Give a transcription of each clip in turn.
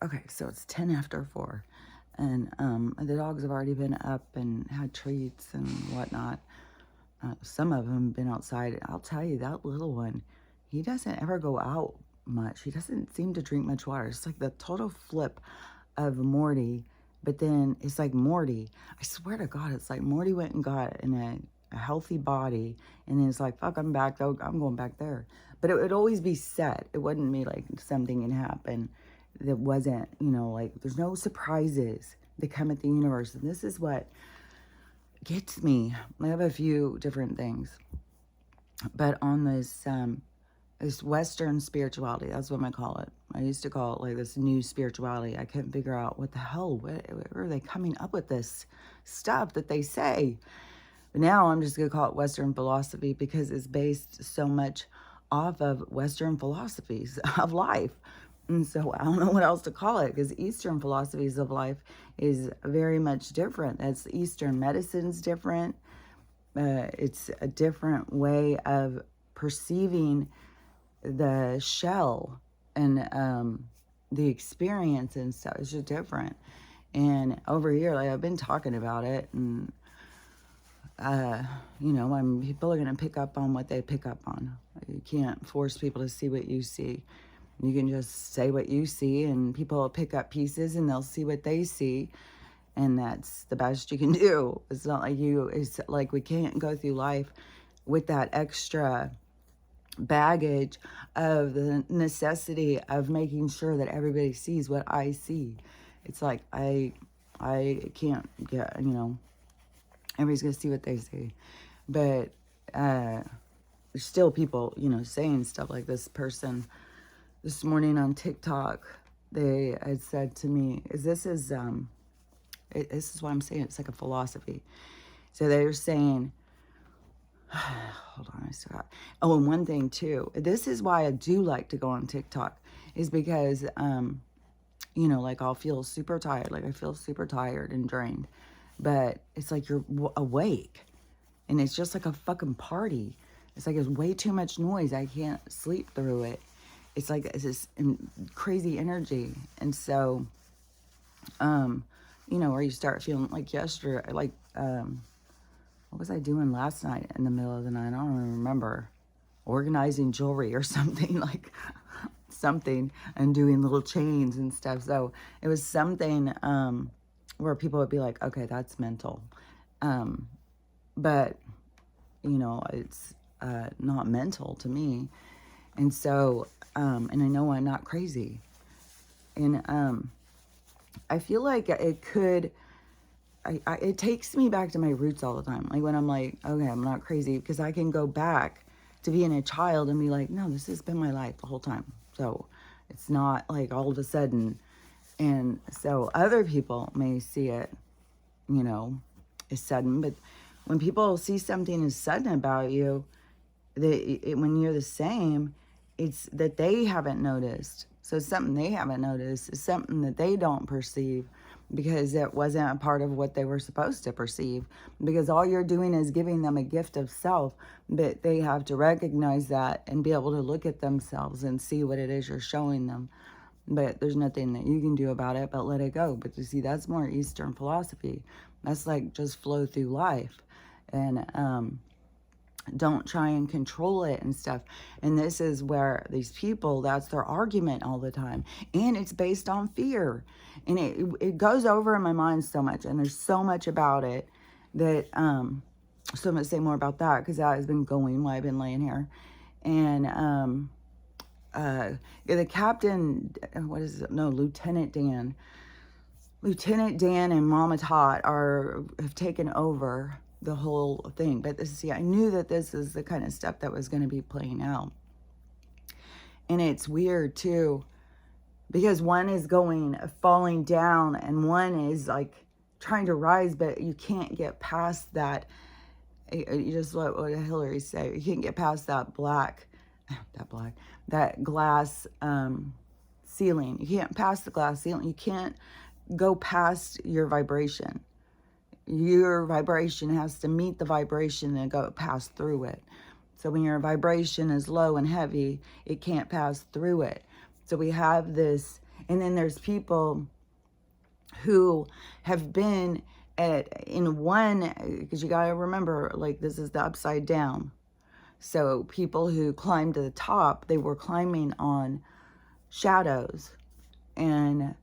okay, so it's 10 after 4. And the dogs have already been up and had treats and whatnot. Some of them have been outside. I'll tell you, that little one, he doesn't ever go out much. He doesn't seem to drink much water. It's like the total flip of Morty. But then it's like Morty. I swear to God, it's like Morty went and got in a healthy body. And then it's like, fuck, I'm back. Though I'm going back there. But it would always be set. It wouldn't be like something can happen that wasn't, like there's no surprises that come at the universe. And this is what gets me. I have a few different things, but on this Western spirituality, that's what I call it. I used to call it like this new spirituality. I couldn't figure out what the hell, where are they coming up with this stuff that they say? But now I'm just gonna call it Western philosophy because it's based so much off of Western philosophies of life. And so I don't know what else to call it, because Eastern philosophies of life is very much different. That's Eastern medicine's different. It's a different way of perceiving the shell and the experience and stuff. It's just different. And over here, like I've been talking about it, and people are going to pick up on what they pick up on. You can't force people to see what you see. You can just say what you see, and people will pick up pieces and they'll see what they see. And that's the best you can do. It's not like it's like we can't go through life with that extra baggage of the necessity of making sure that everybody sees what I see. It's like I can't get, everybody's going to see what they see. But there's still people, saying stuff like this person this morning on TikTok. They had said to me, this is what I'm saying. It's like a philosophy. So they're saying, hold on, I forgot. Oh, and one thing too, this is why I do like to go on TikTok, is because, like I'll feel super tired. Like I feel super tired and drained, but it's like you're awake and it's just like a fucking party. It's like, it's way too much noise. I can't sleep through it. It's like, it's this crazy energy. And so, where you start feeling like yesterday, like, what was I doing last night in the middle of the night? I don't even remember. Organizing jewelry or something, like something, and doing little chains and stuff. So it was something where people would be like, okay, that's mental. But, it's not mental to me. And so, and I know I'm not crazy. And I feel like it could, it takes me back to my roots all the time. Like when I'm like, okay, I'm not crazy, because I can go back to being a child and be like, no, this has been my life the whole time. So it's not like all of a sudden. And so other people may see it, as sudden. But when people see something as sudden about you, when you're the same, it's that they haven't noticed. So something they haven't noticed is something that they don't perceive, because it wasn't a part of what they were supposed to perceive. Because all you're doing is giving them a gift of self, but they have to recognize that and be able to look at themselves and see what it is you're showing them. But there's nothing that you can do about it but let it go. But you see, that's more Eastern philosophy. That's like just flow through life. And don't try and control it and stuff. And this is where these people, that's their argument all the time. And it's based on fear. And it goes over in my mind so much. And there's so much about it that, so I'm going to say more about that, because that has been going while I've been laying here. And the captain, what is it? No, Lieutenant Dan. Lieutenant Dan and Mama Tot have taken over the whole thing. But I knew that this is the kind of stuff that was going to be playing out. And it's weird too, because one is falling down and one is like trying to rise, but you can't get past that. You just what did Hillary say? You can't get past that glass ceiling. You can't pass the glass ceiling. You can't go past your vibration. Your vibration has to meet the vibration and pass through it. So when your vibration is low and heavy, it can't pass through it. So we have this And then there's people who have been in one, because you got to remember, like, this is the upside down. So people who climbed to the top, they were climbing on shadows. And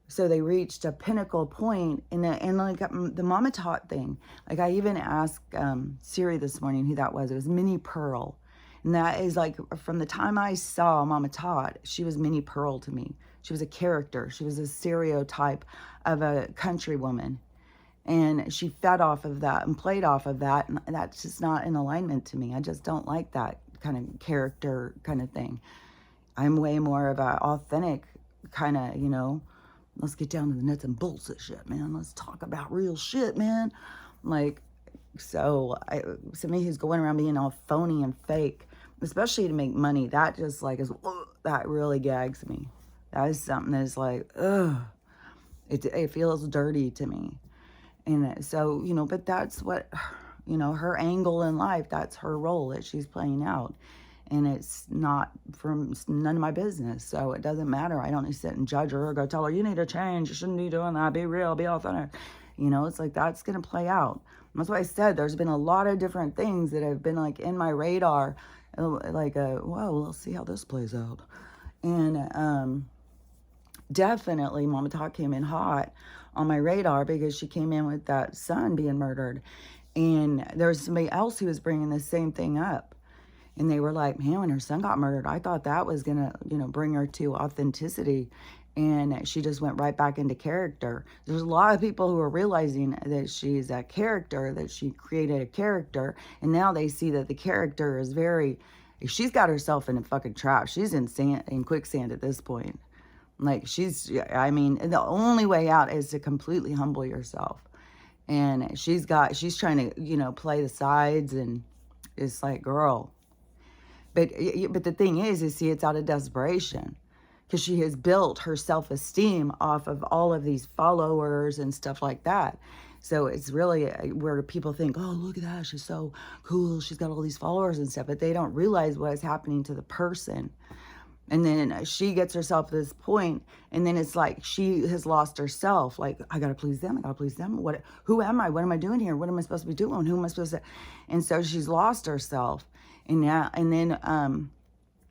so they reached a pinnacle point, and like the Mama Tot thing. Like, I even asked Siri this morning who that was. It was Minnie Pearl. And that is like, from the time I saw Mama Tot, she was Minnie Pearl to me. She was a character. She was a stereotype of a country woman. And she fed off of that and played off of that. And that's just not in alignment to me. I just don't like that kind of character kind of thing. I'm way more of a authentic kind of, you know, let's get down to the nuts and bolts of shit, man. Let's talk about real shit, man. Like, so somebody who's going around being all phony and fake, especially to make money, that just like is, that really gags me. That is something that is like, ugh. It feels dirty to me. And so, you know, but that's what, you know, her angle in life, that's her role that she's playing out. And it's not from none of my business. So it doesn't matter. I don't need to sit and judge her or go tell her, you need to change. You shouldn't be doing that. Be real, be authentic. You know, it's like, that's going to play out. And that's why I said there's been a lot of different things that have been like in my radar. Like, well, let's see how this plays out. And definitely Mama Tot came in hot on my radar because she came in with that son being murdered. And there was somebody else who was bringing the same thing up. And they were like, man, when her son got murdered, I thought that was going to, you know, bring her to authenticity. And she just went right back into character. There's a lot of people who are realizing that she's a character, that she created a character. And now they see that the character is very, she's got herself in a fucking trap. She's in quicksand at this point. Like, I mean, the only way out is to completely humble yourself. And she's trying to, you know, play the sides, and it's like, girl. But the thing is, see, it's out of desperation, because she has built her self-esteem off of all of these followers and stuff like that. So it's really where people think, oh, look at that, she's so cool, she's got all these followers and stuff, but they don't realize what is happening to the person. And then she gets herself to this point, and then it's like she has lost herself. Like, I gotta please them. I gotta please them. Who am I? What am I doing here? What am I supposed to be doing? Who am I supposed to? And so she's lost herself. And then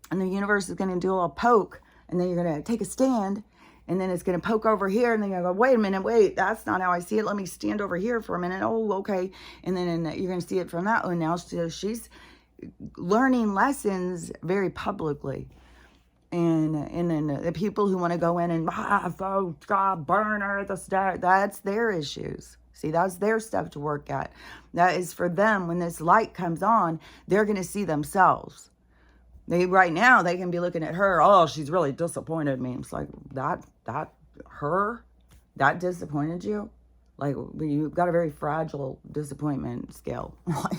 the universe is gonna do a little poke, and then you're gonna take a stand, and then it's gonna poke over here, and then you're gonna go, wait a minute, wait, that's not how I see it. Let me stand over here for a minute. Oh, okay. And then you're gonna see it from that one. Now she's learning lessons very publicly. And then the people who want to go in and burn her at the start, that's their issues. See, that's their stuff to work at. That is for them. When this light comes on, they're going to see themselves. Right now, they can be looking at her. Oh, she's really disappointed me. It's like, that disappointed you? Like, you've got a very fragile disappointment scale. Like,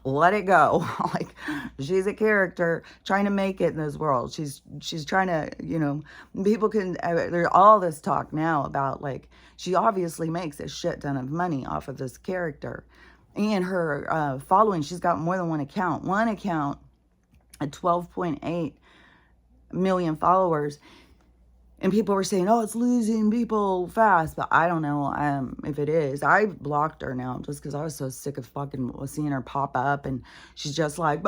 let it go. Like, she's a character trying to make it in this world. She's trying to, you know, people can, there's all this talk now about, like, she obviously makes a shit ton of money off of this character. And her following, she's got more than one account. One account at 12.8 million followers. And people were saying, oh, it's losing people fast. But I don't know if it is. I blocked her now just because I was so sick of fucking seeing her pop up. And she's just like,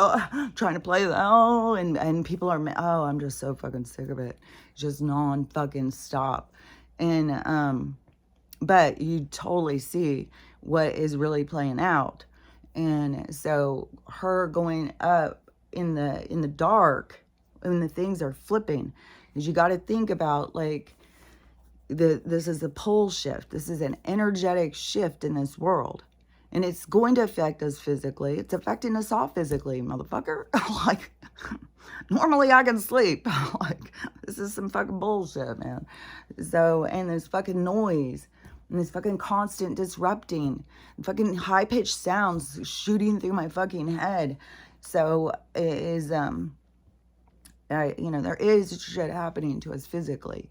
trying to play, and people are, I'm just so fucking sick of it. Just non-fucking stop. And, but you totally see what is really playing out. And so her going up in the dark, when the things are flipping, is you got to think about, like, this is a pole shift. This is an energetic shift in this world. And it's going to affect us physically. It's affecting us all physically, motherfucker. Like, normally I can sleep. Like, this is some fucking bullshit, man. So, and this fucking noise, and this fucking constant disrupting, fucking high-pitched sounds shooting through my fucking head. So, it is, you know, there is shit happening to us physically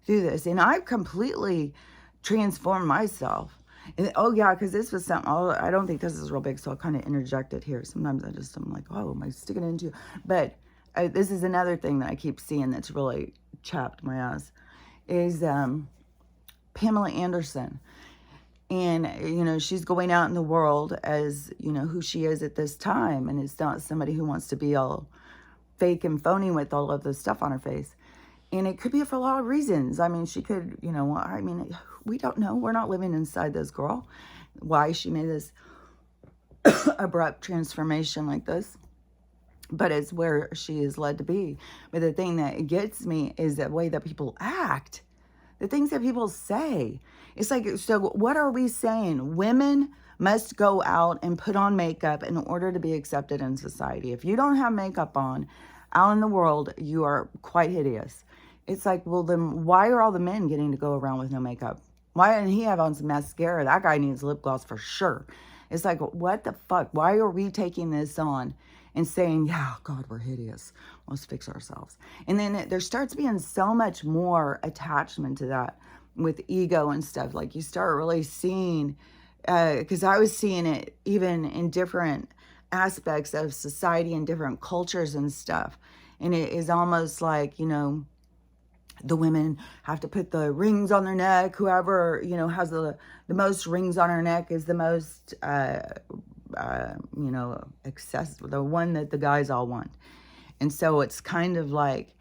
through this. And I've completely transformed myself. And, oh, yeah, because this was something, I don't think this is real big, so I'll kind of interject it here. Sometimes I'm like, oh, am I sticking it into? But this is another thing that I keep seeing that's really chapped my ass, is Pamela Anderson. And, she's going out in the world as, who she is at this time. And it's not somebody who wants to be all fake and phony with all of this stuff on her face. And it could be for a lot of reasons. I mean, she could, we don't know. We're not living inside this girl. Why she made this abrupt transformation like this. But it's where she is led to be. But the thing that gets me is the way that people act. The things that people say. It's like, so what are we saying? Women must go out and put on makeup in order to be accepted in society. If you don't have makeup on out in the world, you are quite hideous. It's like, well, then why are all the men getting to go around with no makeup? Why didn't he have on some mascara? That guy needs lip gloss for sure. It's like, what the fuck? Why are we taking this on and saying, yeah, God, we're hideous. Let's fix ourselves. And then there starts being so much more attachment to that with ego and stuff. Like you start really seeing, because I was seeing it even in different aspects of society and different cultures and stuff. And it is almost like, the women have to put the rings on their neck. Whoever, has the most rings on her neck is the most, accessible, the one that the guys all want. And so it's kind of like,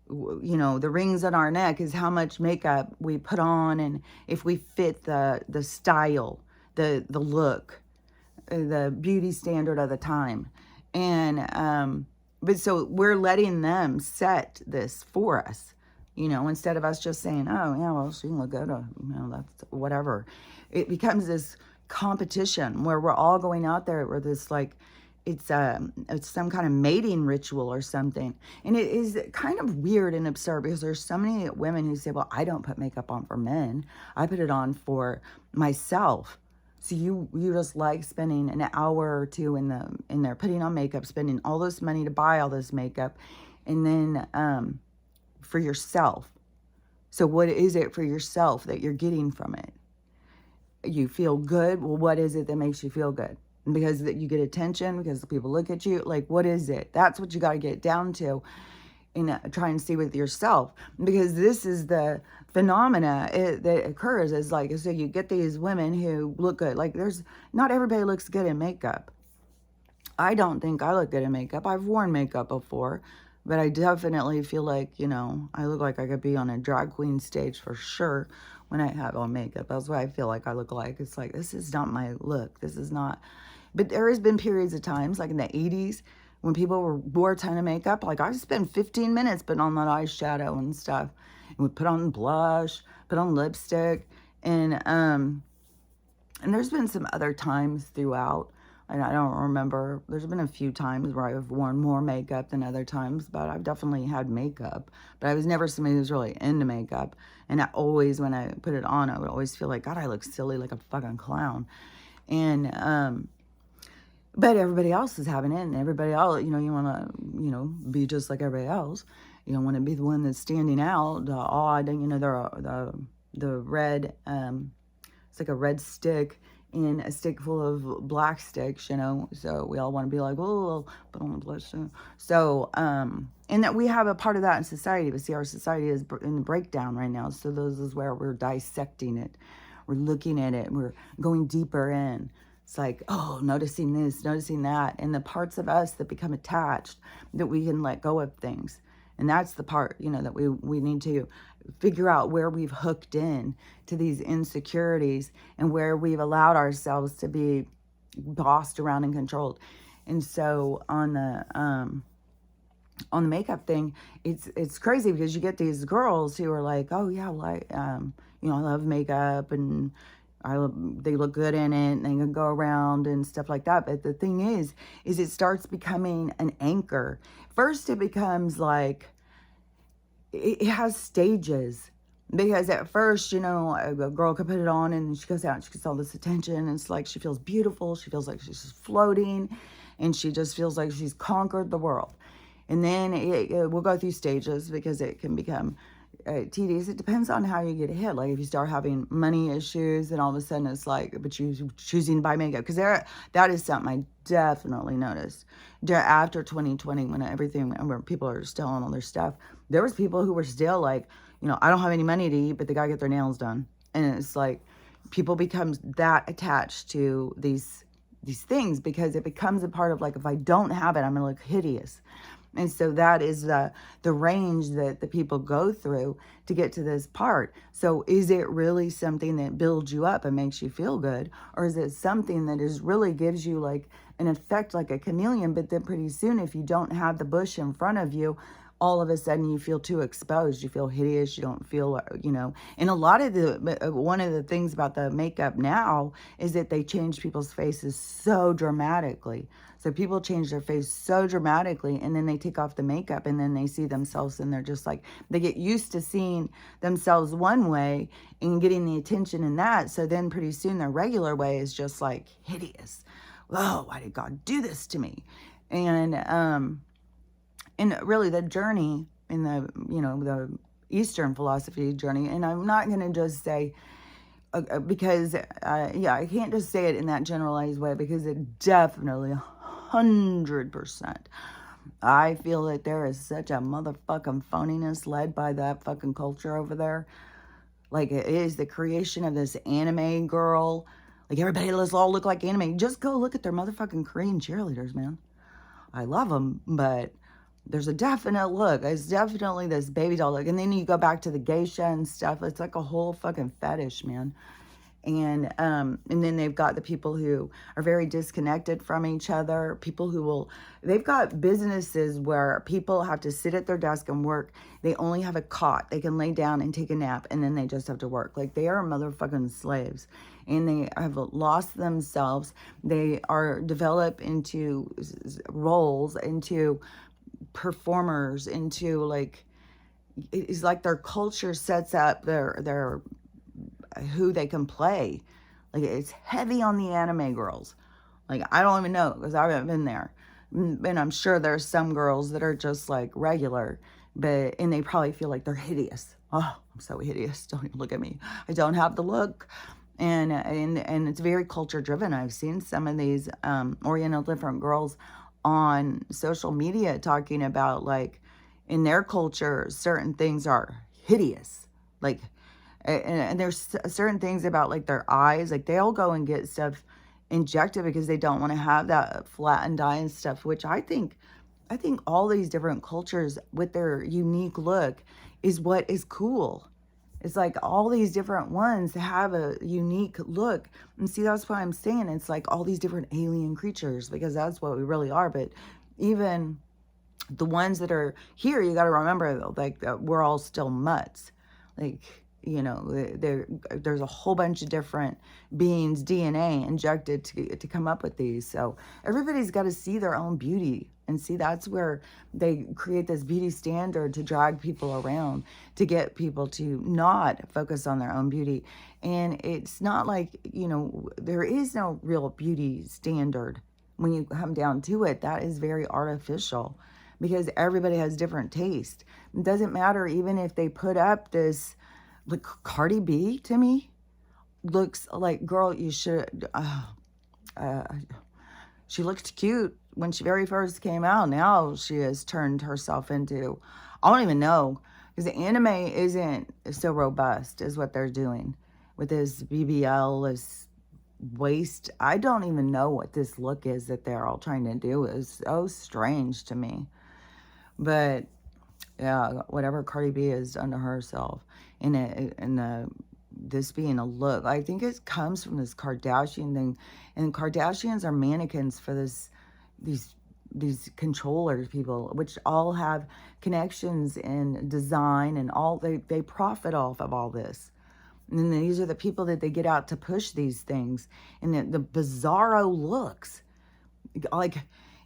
the rings on our neck is how much makeup we put on, and if we fit the style, the look, the beauty standard of the time. And but so we're letting them set this for us, instead of us just saying, oh yeah, well, she can look good, that's whatever. It becomes this competition where we're all going out there with this, like, it's some kind of mating ritual or something. And it is kind of weird and absurd because there's so many women who say, well, I don't put makeup on for men. I put it on for myself. So you just like spending an hour or two in there putting on makeup, spending all this money to buy all this makeup, and then for yourself. So what is it for yourself that you're getting from it? You feel good. Well, what is it that makes you feel good? Because that you get attention, because people look at you. Like, what is it? That's what you got to get down to and try and see with yourself. Because this is the phenomena that occurs. Is like, so you get these women who look good. Like, not everybody looks good in makeup. I don't think I look good in makeup. I've worn makeup before, but I definitely feel like, I look like I could be on a drag queen stage for sure when I have on makeup. That's what I feel like I look like. It's like, this is not my look. This is not. But there has been periods of times, like in the 80s, when people wore a ton of makeup. Like, I spent 15 minutes putting on that eyeshadow and stuff. And would put on blush, put on lipstick. And there's been some other times throughout. And I don't remember. There's been a few times where I've worn more makeup than other times. But I've definitely had makeup. But I was never somebody who's really into makeup. And I always, when I put it on, I would always feel like, God, I look silly like a fucking clown. And but everybody else is having it, and everybody else, you want to, be just like everybody else. You don't want to be the one that's standing out, odd, the red, it's like a red stick in a stick full of black sticks, so we all want to be like, oh, put on the blush. So, and that we have a part of that in society, but see, our society is in the breakdown right now, so those is where we're dissecting it. We're looking at it, we're going deeper in. It's like, oh, noticing this, noticing that. And the parts of us that become attached, that we can let go of things. And that's the part, that we need to figure out where we've hooked in to these insecurities and where we've allowed ourselves to be bossed around and controlled. And so on the makeup thing, it's crazy because you get these girls who are like, oh yeah, well, I love makeup and they look good in it and they can go around and stuff like that. But the thing is it starts becoming an anchor. First, it becomes like, it has stages. Because at first, a girl could put it on and she goes out and she gets all this attention. And it's like she feels beautiful. She feels like she's just floating. And she just feels like she's conquered the world. And then it will go through stages because it can become tedious. It depends on how you get hit. Like if you start having money issues, and all of a sudden it's like, but you choosing to buy makeup, because that is something I definitely noticed. After 2020, when everything, where people are still on all their stuff, there was people who were still like, I don't have any money to eat, but they gotta get their nails done, and it's like people become that attached to these things because it becomes a part of, like, if I don't have it, I'm gonna look hideous. And so that is the range that the people go through to get to this part. So is it really something that builds you up and makes you feel good? Or is it something that is really gives you like an effect like a chameleon, but then pretty soon if you don't have the bush in front of you, all of a sudden you feel too exposed, you feel hideous, you don't feel, and a lot of one of the things about the makeup now is that they change people's faces so dramatically. So people change their face so dramatically, and then they take off the makeup, and then they see themselves, and they're just like, they get used to seeing themselves one way and getting the attention in that. So then pretty soon their regular way is just like hideous. Whoa, why did God do this to me? And really the journey in the Eastern philosophy journey, and I'm not going to just say, because, I can't just say it in that generalized way, because it definitely 100%. I feel that there is such a motherfucking phoniness led by that fucking culture over there. Like, it is the creation of this anime girl. Like, everybody, let's all look like anime. Just go look at their motherfucking Korean cheerleaders, man. I love them, but there's a definite look. It's definitely this baby doll look. And then you go back to the geisha and stuff. It's like a whole fucking fetish, man. And then they've got the people who are very disconnected from each other. People who they've got businesses where people have to sit at their desk and work. They only have a cot. They can lay down and take a nap, and then they just have to work. Like, they are motherfucking slaves. And they have lost themselves. They are developed into roles, into performers, into, like, it's like their culture sets up their who they can play. Like, it's heavy on the anime girls. Like, I don't even know, because I haven't been there, and I'm sure there's some girls that are just like regular, and they probably feel like they're hideous. Oh, I'm so hideous, don't even look at me, I don't have the look. And it's very culture driven. I've seen some of these Oriental different girls on social media talking about, like, in their culture certain things are hideous. Like, and there's certain things about, like, their eyes. Like, they all go and get stuff injected because they don't want to have that flattened eye and stuff, which I think all these different cultures with their unique look is what is cool. It's like all these different ones have a unique look. And see, that's why I'm saying it's like all these different alien creatures, because that's what we really are. But even the ones that are here, you got to remember, like, we're all still mutts. Like, there's a whole bunch of different beings' DNA injected to come up with these. So everybody's got to see their own beauty. And see, that's where they create this beauty standard to drag people around, to get people to not focus on their own beauty. And it's not like, there is no real beauty standard. When you come down to it, that is very artificial, because everybody has different taste. It doesn't matter even if they put up this, like, Cardi B, to me, looks like, girl, you should, she looked cute when she very first came out. Now she has turned herself into, I don't even know, because the anime isn't so robust as what they're doing with this BBL, this waist. I don't even know what this look is that they're all trying to do. It's so strange to me. But yeah, whatever Cardi B has done to herself, this being a look, I think it comes from this Kardashian thing, and Kardashians are mannequins for these controllers people, which all have connections in design, and all they profit off of all this. And then these are the people that they get out to push these things, and the bizarro looks, like,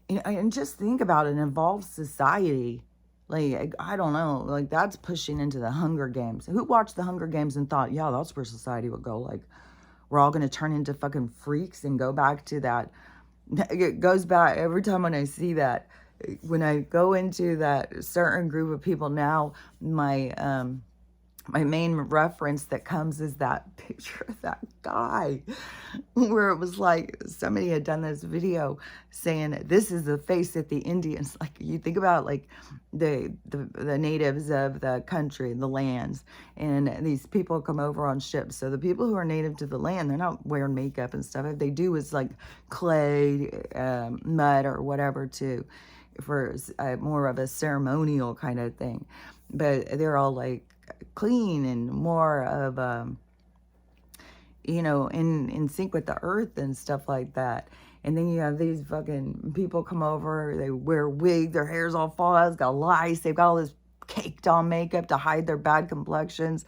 and just think about an evolved society. Like, I don't know, like, that's pushing into the Hunger Games. Who watched the Hunger Games and thought, yeah, that's where society would go? Like, we're all going to turn into fucking freaks and go back to that. It goes back every time when I see that. When I go into that certain group of people now, my my main reference that comes is that picture of that guy where it was like somebody had done this video saying this is the face that the Indians, like you think about like the natives of the country, the lands, and these people come over on ships. So the people who are native to the land, they're not wearing makeup and stuff. If they do, it's like clay, mud or whatever for more of a ceremonial kind of thing. But they're all like clean and more of in sync with the earth and stuff like that. And then you have these fucking people come over, they wear wigs, their hair's all falling out, it's got lice, they've got all this caked on makeup to hide their bad complexions,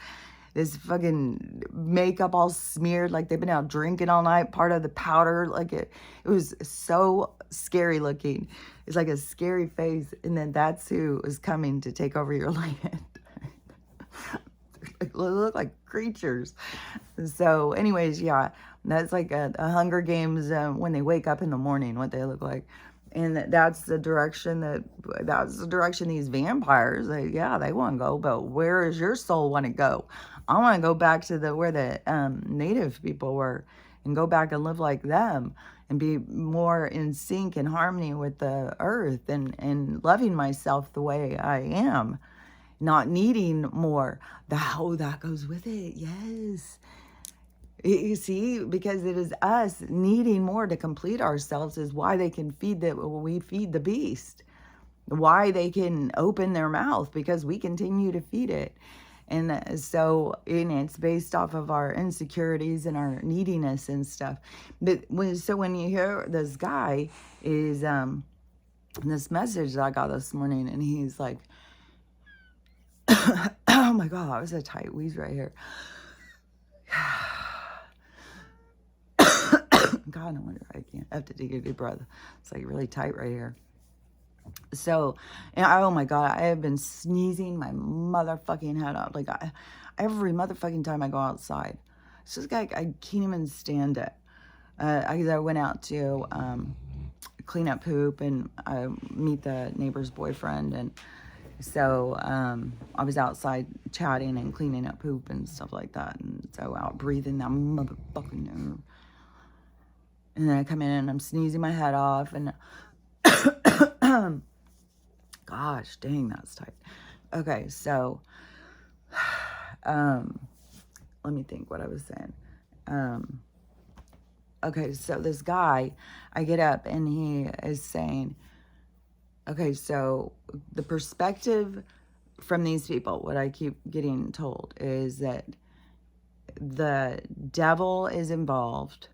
this fucking makeup all smeared like they've been out drinking all night, part of the powder, like it was so scary looking. It's like a scary face, and then that's who is coming to take over your land. They look like creatures. So anyways, yeah, that's like a Hunger Games when they wake up in the morning, what they look like. And that's the direction these vampires, they want to go, but where does your soul want to go? I want to go back to where the native people were and go back and live like them and be more in sync and harmony with the earth and loving myself the way I am. Not needing more. That goes with it. Yes. You see, because it is us needing more to complete ourselves is why they can we feed the beast. Why they can open their mouth, because we continue to feed it. And it's based off of our insecurities and our neediness and stuff. But when you hear this guy is this message that I got this morning, and he's like, oh my God, I was a tight wheeze right here. God, no wonder I can't. I have to take a deep breath. It's like really tight right here. So, and oh my God, I have been sneezing my motherfucking head off. Like every motherfucking time I go outside. It's just like I can't even stand it. I went out to clean up poop and meet the neighbor's boyfriend, and so I was outside chatting and cleaning up poop and stuff like that, and so out breathing that motherfucking air. And then I come in and I'm sneezing my head off, and gosh dang, that's tight. Okay, so let me think what I was saying. Okay, so this guy, I get up and he is saying, okay, so the perspective from these people, what I keep getting told is that the devil is involved,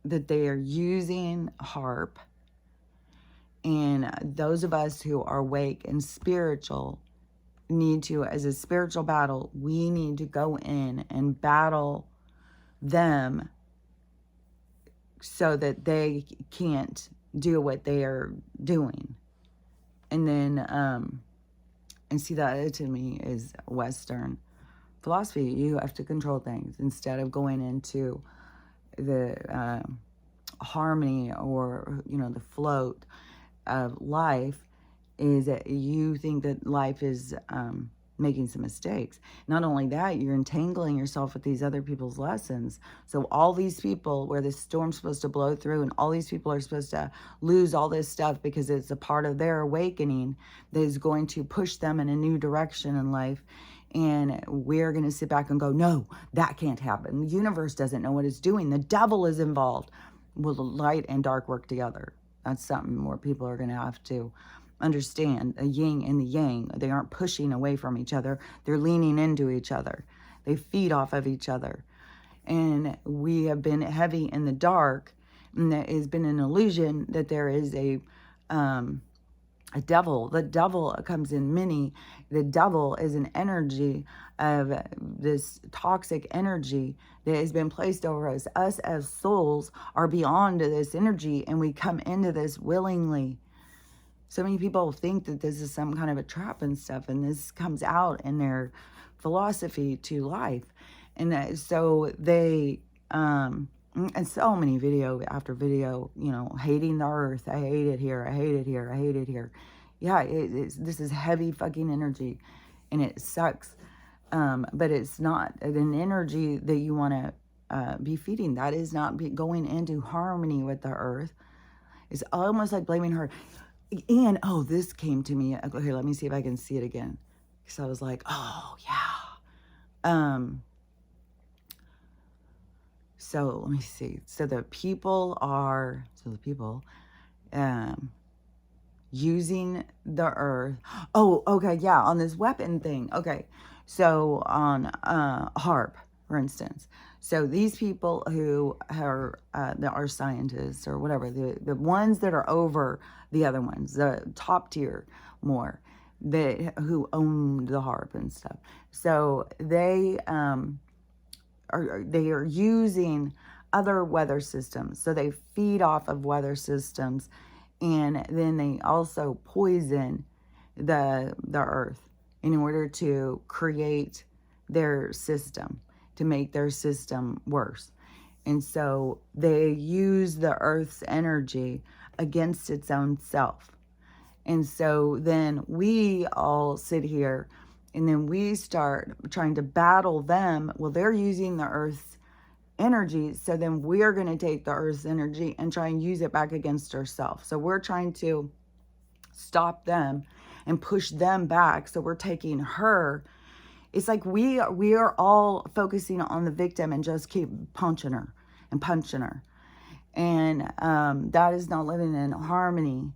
that they are using HAARP, and those of us who are awake and spiritual need to, as a spiritual battle, we need to go in and battle them so that they can't do what they are doing. And then, and see, that to me is Western philosophy. You have to control things instead of going into the harmony or, the float of life. Is that you think that life is making some mistakes. Not only that, you're entangling yourself with these other people's lessons. So all these people where the storm's supposed to blow through, and all these people are supposed to lose all this stuff because it's a part of their awakening that is going to push them in a new direction in life. And we're going to sit back and go, no, that can't happen. The universe doesn't know what it's doing. The devil is involved. Will the light and dark work together? That's something more people are going to have to understand. The yin and the yang, they aren't pushing away from each other. They're leaning into each other. They feed off of each other. And we have been heavy in the dark, and there has been an illusion that there is a devil. The devil comes in many. The devil is an energy of this toxic energy that has been placed over us. Us as souls are beyond this energy, and we come into this willingly. So many people think that this is some kind of a trap and stuff, and this comes out in their philosophy to life. And so they, and so many video after video, hating the earth. I hate it here. I hate it here. I hate it here. Yeah, this is heavy fucking energy, and it sucks. But it's not an energy that you want to be feeding. That is not going into harmony with the earth. It's almost like blaming her. And, oh, this came to me. Okay, let me see if I can see it again. Because I was like, oh, yeah. So let me see. So the people using the earth. Oh, okay, yeah, on this weapon thing. Okay, so on HARP, for instance. So these people who are that are scientists or whatever, the ones that are over the other ones, the top tier more, who own the HARP and stuff. So they are using other weather systems. So they feed off of weather systems, and then they also poison the earth in order to create their system, to make their system worse. And so they use the earth's energy against its own self. And so then we all sit here and then we start trying to battle them. Well, they're using the earth's energy. So then we're going to take the earth's energy and try and use it back against ourselves. So we're trying to stop them and push them back. So we're taking her. It's like we are all focusing on the victim and just keep punching her and punching her. And that is not living in harmony.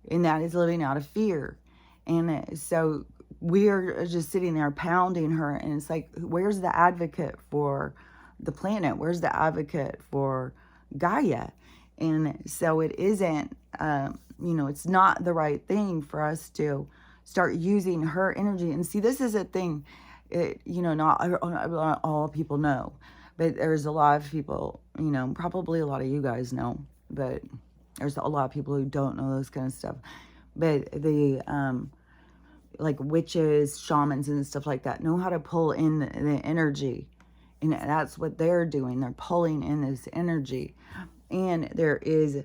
And that is living out of fear. And so we're just sitting there pounding her. And it's like, where's the advocate for the planet? Where's the advocate for Gaia? And so it isn't, it's not the right thing for us to start using her energy. And see, this is a thing, not all people know, but there's a lot of people, probably a lot of you guys know, but there's a lot of people who don't know this kind of stuff. But the, like witches, shamans, and stuff like that know how to pull in the energy. And that's what they're doing. They're pulling in this energy. And there is,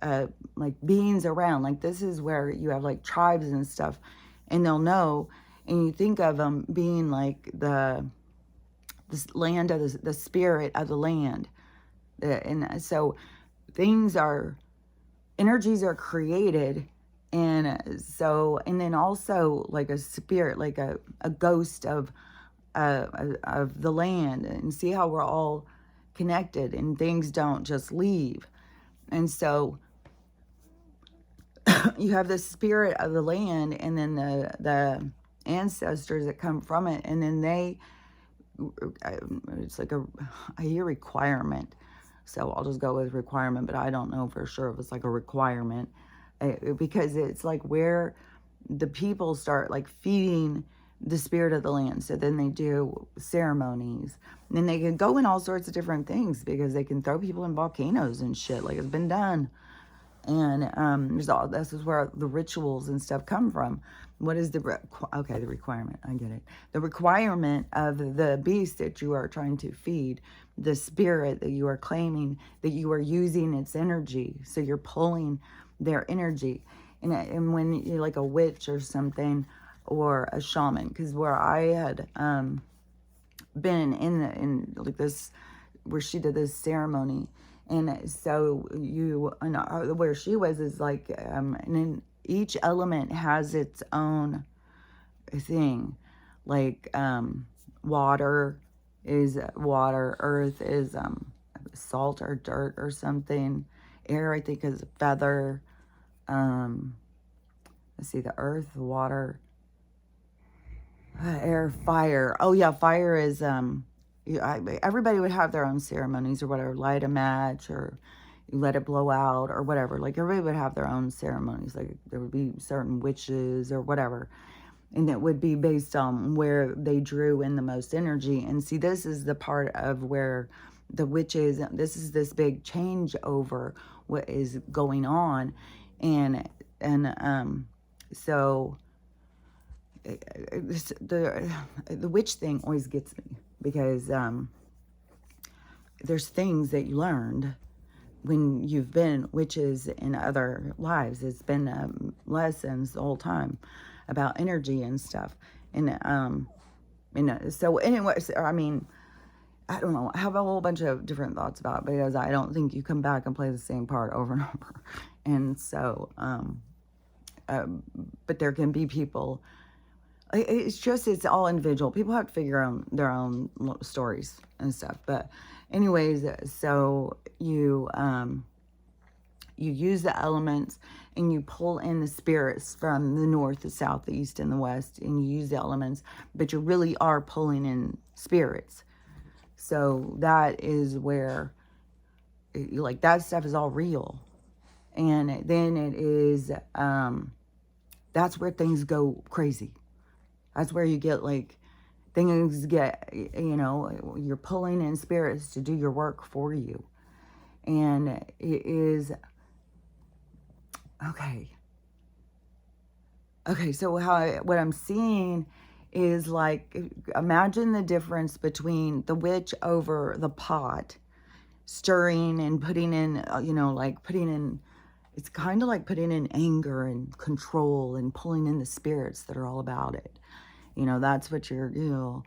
like, beings around. Like, this is where you have, like, tribes and stuff. And they'll know. And you think of them being, like, this land of the spirit of the land. And so energies are created. And so, and then also like a spirit, like a ghost of the land, and see how we're all connected and things don't just leave. And so you have the spirit of the land, and then the ancestors that come from it, and then it's like I hear requirement, so I'll just go with requirement, but I don't know for sure if it's like a requirement, because it's like where the people start like feeding the spirit of the land. So then they do ceremonies, and then they can go in all sorts of different things, because they can throw people in volcanoes and shit, like it's been done. And this is where the rituals and stuff come from. What is the requirement? I get it. The requirement of the beast that you are trying to feed, the spirit that you are claiming, that you are using its energy. So you're pulling their energy. And when you're like a witch or something, or a shaman, because where I had been in like this, where she did this ceremony, and so where she was is like, and then each element has its own thing, like water is water, earth is salt or dirt or something, air I think is feather, let's see, the earth, the water, air, fire. Oh yeah, fire is everybody would have their own ceremonies or whatever. Light a match, or you let it blow out, or whatever. Like everybody would have their own ceremonies. Like there would be certain witches or whatever, and it would be based on where they drew in the most energy. And see, this is the part of where the witches. This is this big changeover what is going on, and so. The witch thing always gets me, because there's things that you learned when you've been witches in other lives. It's been lessons the whole time about energy and stuff. And And so anyways, I mean, I don't know. I have a whole bunch of different thoughts about it because I don't think you come back and play the same part over and over. And so, but there can be people. It's all individual. People have to figure out their own stories and stuff. But, anyways, so you use the elements and you pull in the spirits from the north, the south, the east, and the west, and you use the elements, but you really are pulling in spirits. So that is where, like, that stuff is all real. And then it is, that's where things go crazy. That's where you get, like, things get, you're pulling in spirits to do your work for you. And it is, okay, so what I'm seeing is, like, imagine the difference between the witch over the pot, stirring and putting in, it's kind of like putting in anger and control and pulling in the spirits that are all about it. That's what we're going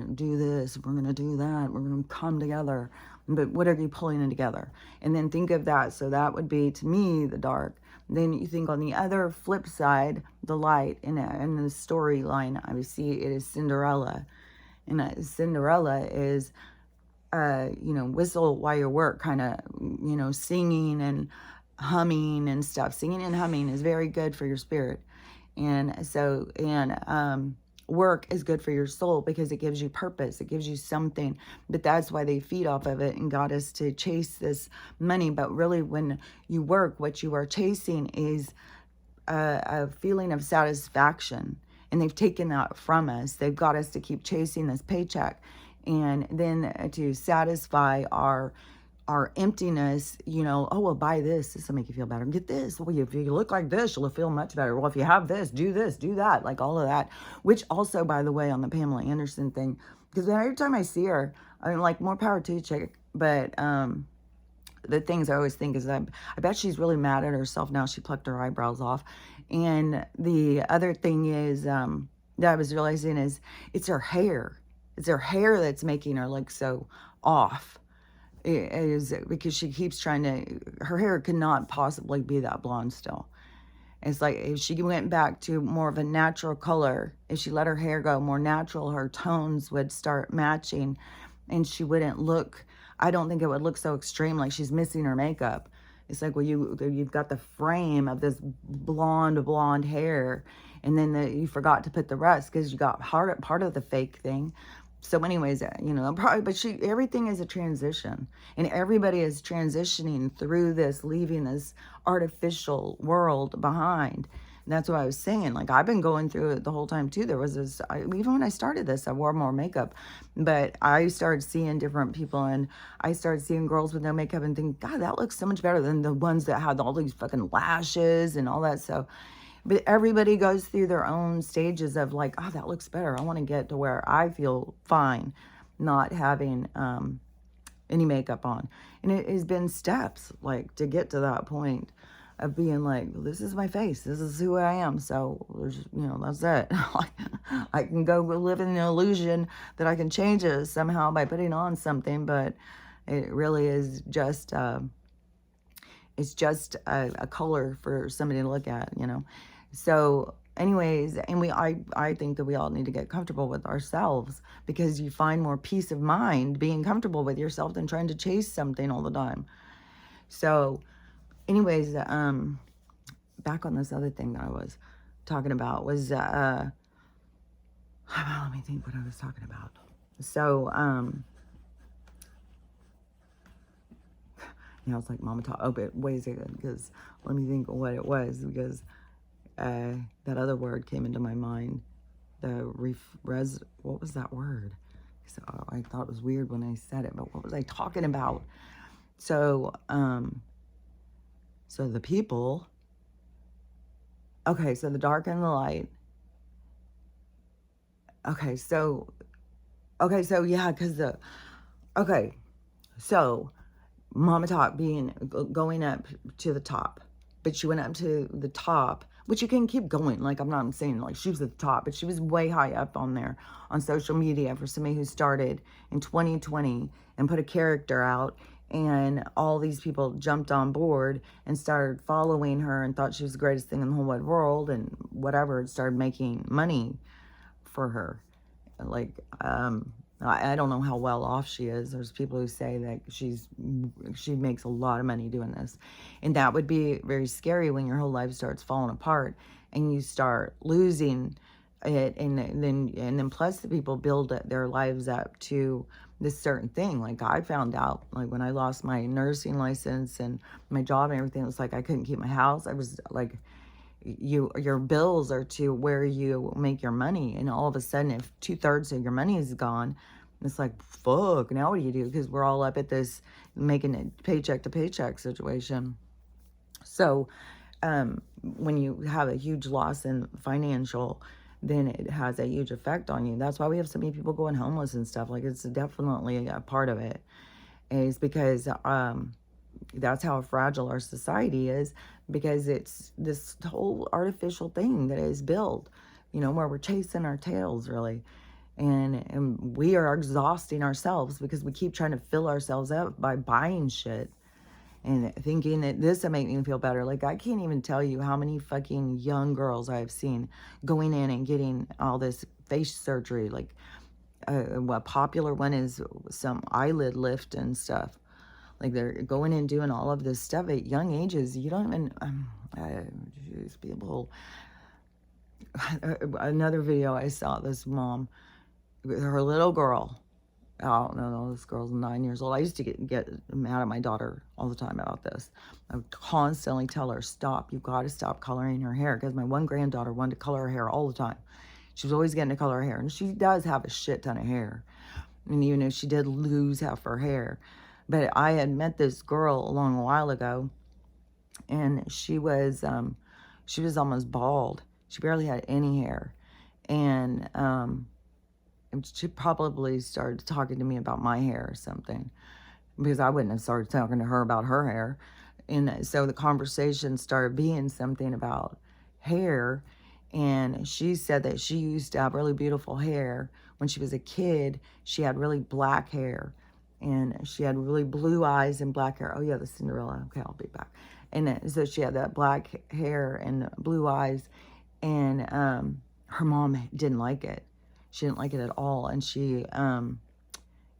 to do this, we're going to do that, we're going to come together. But what are you pulling in together? And then think of that. So that would be, to me, the dark. Then you think on the other flip side, the light. In the storyline, I see it is Cinderella. And Cinderella is, whistle while you work, kind of, singing and humming and stuff. Singing and humming is very good for your spirit. And so, work is good for your soul because it gives you purpose. It gives you something. But that's why they feed off of it and got us to chase this money. But really, when you work, what you are chasing is a feeling of satisfaction. And they've taken that from us. They've got us to keep chasing this paycheck. And then to satisfy our emptiness, oh, well, buy this. This will make you feel better. Get this. Well, if you look like this, you'll feel much better. Well, if you have this, do that, like all of that. Which also, by the way, on the Pamela Anderson thing, because every time I see her, I'm like, more power to you, chick. But the things I always think is that I bet she's really mad at herself now. She plucked her eyebrows off. And the other thing is that I was realizing is it's her hair. It's her hair that's making her look so off. It is because she keeps trying to, her hair could not possibly be that blonde still. It's like if she went back to more of a natural color, if she let her hair go more natural, her tones would start matching and she wouldn't look, I don't think it would look so extreme like she's missing her makeup. It's like, well, you've got the frame of this blonde hair, and then you forgot to put the rest because you got part of the fake thing. So anyways, probably, but everything is a transition, and everybody is transitioning through this, leaving this artificial world behind. And that's what I was saying. Like, I've been going through it the whole time too. There was this, even when I started this, I wore more makeup, but I started seeing different people, and I started seeing girls with no makeup and think, God, that looks so much better than the ones that had all these fucking lashes and all that stuff. But everybody goes through their own stages of like, oh, that looks better. I want to get to where I feel fine not having any makeup on. And it has been steps, like, to get to that point of being like, well, this is my face. This is who I am. So, there's, that's it. I can go live in an illusion that I can change it somehow by putting on something. But it really is just, it's just a color for somebody to look at, So anyways, and I think that we all need to get comfortable with ourselves, because you find more peace of mind being comfortable with yourself than trying to chase something all the time. So anyways, back on this other thing that I was talking about was, let me think what I was talking about. So, it's like Mama talk. Oh, but wait a second, because let me think of what it was, because that other word came into my mind. What was that word? So I thought it was weird when I said it, but what was I talking about? So, so the people. Okay, so the dark and the light. Okay, so yeah, because so Mama Talk going up to the top, but she went up to the top which you can keep going. Like, I'm not saying like she was at the top, but she was way high up on there on social media for somebody who started in 2020 and put a character out. And all these people jumped on board and started following her and thought she was the greatest thing in the whole wide world and whatever, started making money for her. Like, I don't know how well off she is. There's people who say that she makes a lot of money doing this. And that would be very scary when your whole life starts falling apart and you start losing it. And then plus the people build their lives up to this certain thing. Like, I found out, like, when I lost my nursing license and my job and everything, it was like I couldn't keep my house. I was like, your bills are to where you make your money, and all of a sudden if 2/3 of your money is gone, it's like, fuck, now what do you do? Because we're all up at this making it paycheck to paycheck situation. So when you have a huge loss in financial, then it has a huge effect on you. That's why we have so many people going homeless and stuff. Like, it's definitely a part of it, is because that's how fragile our society is, because it's this whole artificial thing that is built, where we're chasing our tails, really. And we are exhausting ourselves because we keep trying to fill ourselves up by buying shit and thinking that this will make me feel better. Like, I can't even tell you how many fucking young girls I've seen going in and getting all this face surgery. Like, a popular one is some eyelid lift and stuff. Like, they're going and doing all of this stuff at young ages. You don't even, geez, people. Another video I saw, this mom, her little girl, I don't know, this girl's 9 years old. I used to get mad at my daughter all the time about this. I would constantly tell her, stop, you've got to stop coloring her hair, because my one granddaughter wanted to color her hair all the time. She was always getting to color her hair, and she does have a shit ton of hair. And even if she did lose half her hair. But I had met this girl a long while ago, and she was almost bald. She barely had any hair. And she probably started talking to me about my hair or something, because I wouldn't have started talking to her about her hair. And so the conversation started being something about hair. And she said that she used to have really beautiful hair. When she was a kid, she had really black hair. And she had really blue eyes and black hair. Oh, yeah, the Cinderella. Okay, I'll be back. And so she had that black hair and blue eyes. And her mom didn't like it. She didn't like it at all. And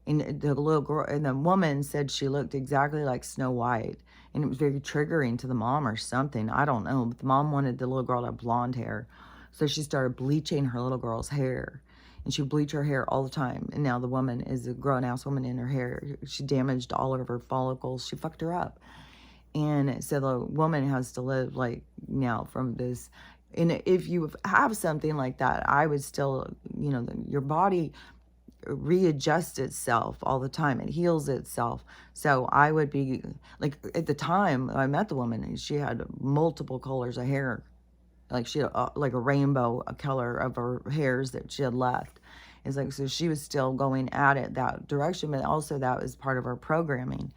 and the little girl, and the woman said she looked exactly like Snow White. And it was very triggering to the mom or something. I don't know. But the mom wanted the little girl to have blonde hair. So she started bleaching her little girl's hair. And she would bleach her hair all the time. And now the woman is a grown-ass woman in her hair. She damaged all of her follicles. She fucked her up. And so the woman has to live, like, now from this. And if you have something like that, I would still, your body readjusts itself all the time. It heals itself. So I would be, like, at the time I met the woman, she had multiple colors of hair. Like, she had like a rainbow color of her hairs that she had left. It's like, so she was still going at it that direction, but also that was part of her programming.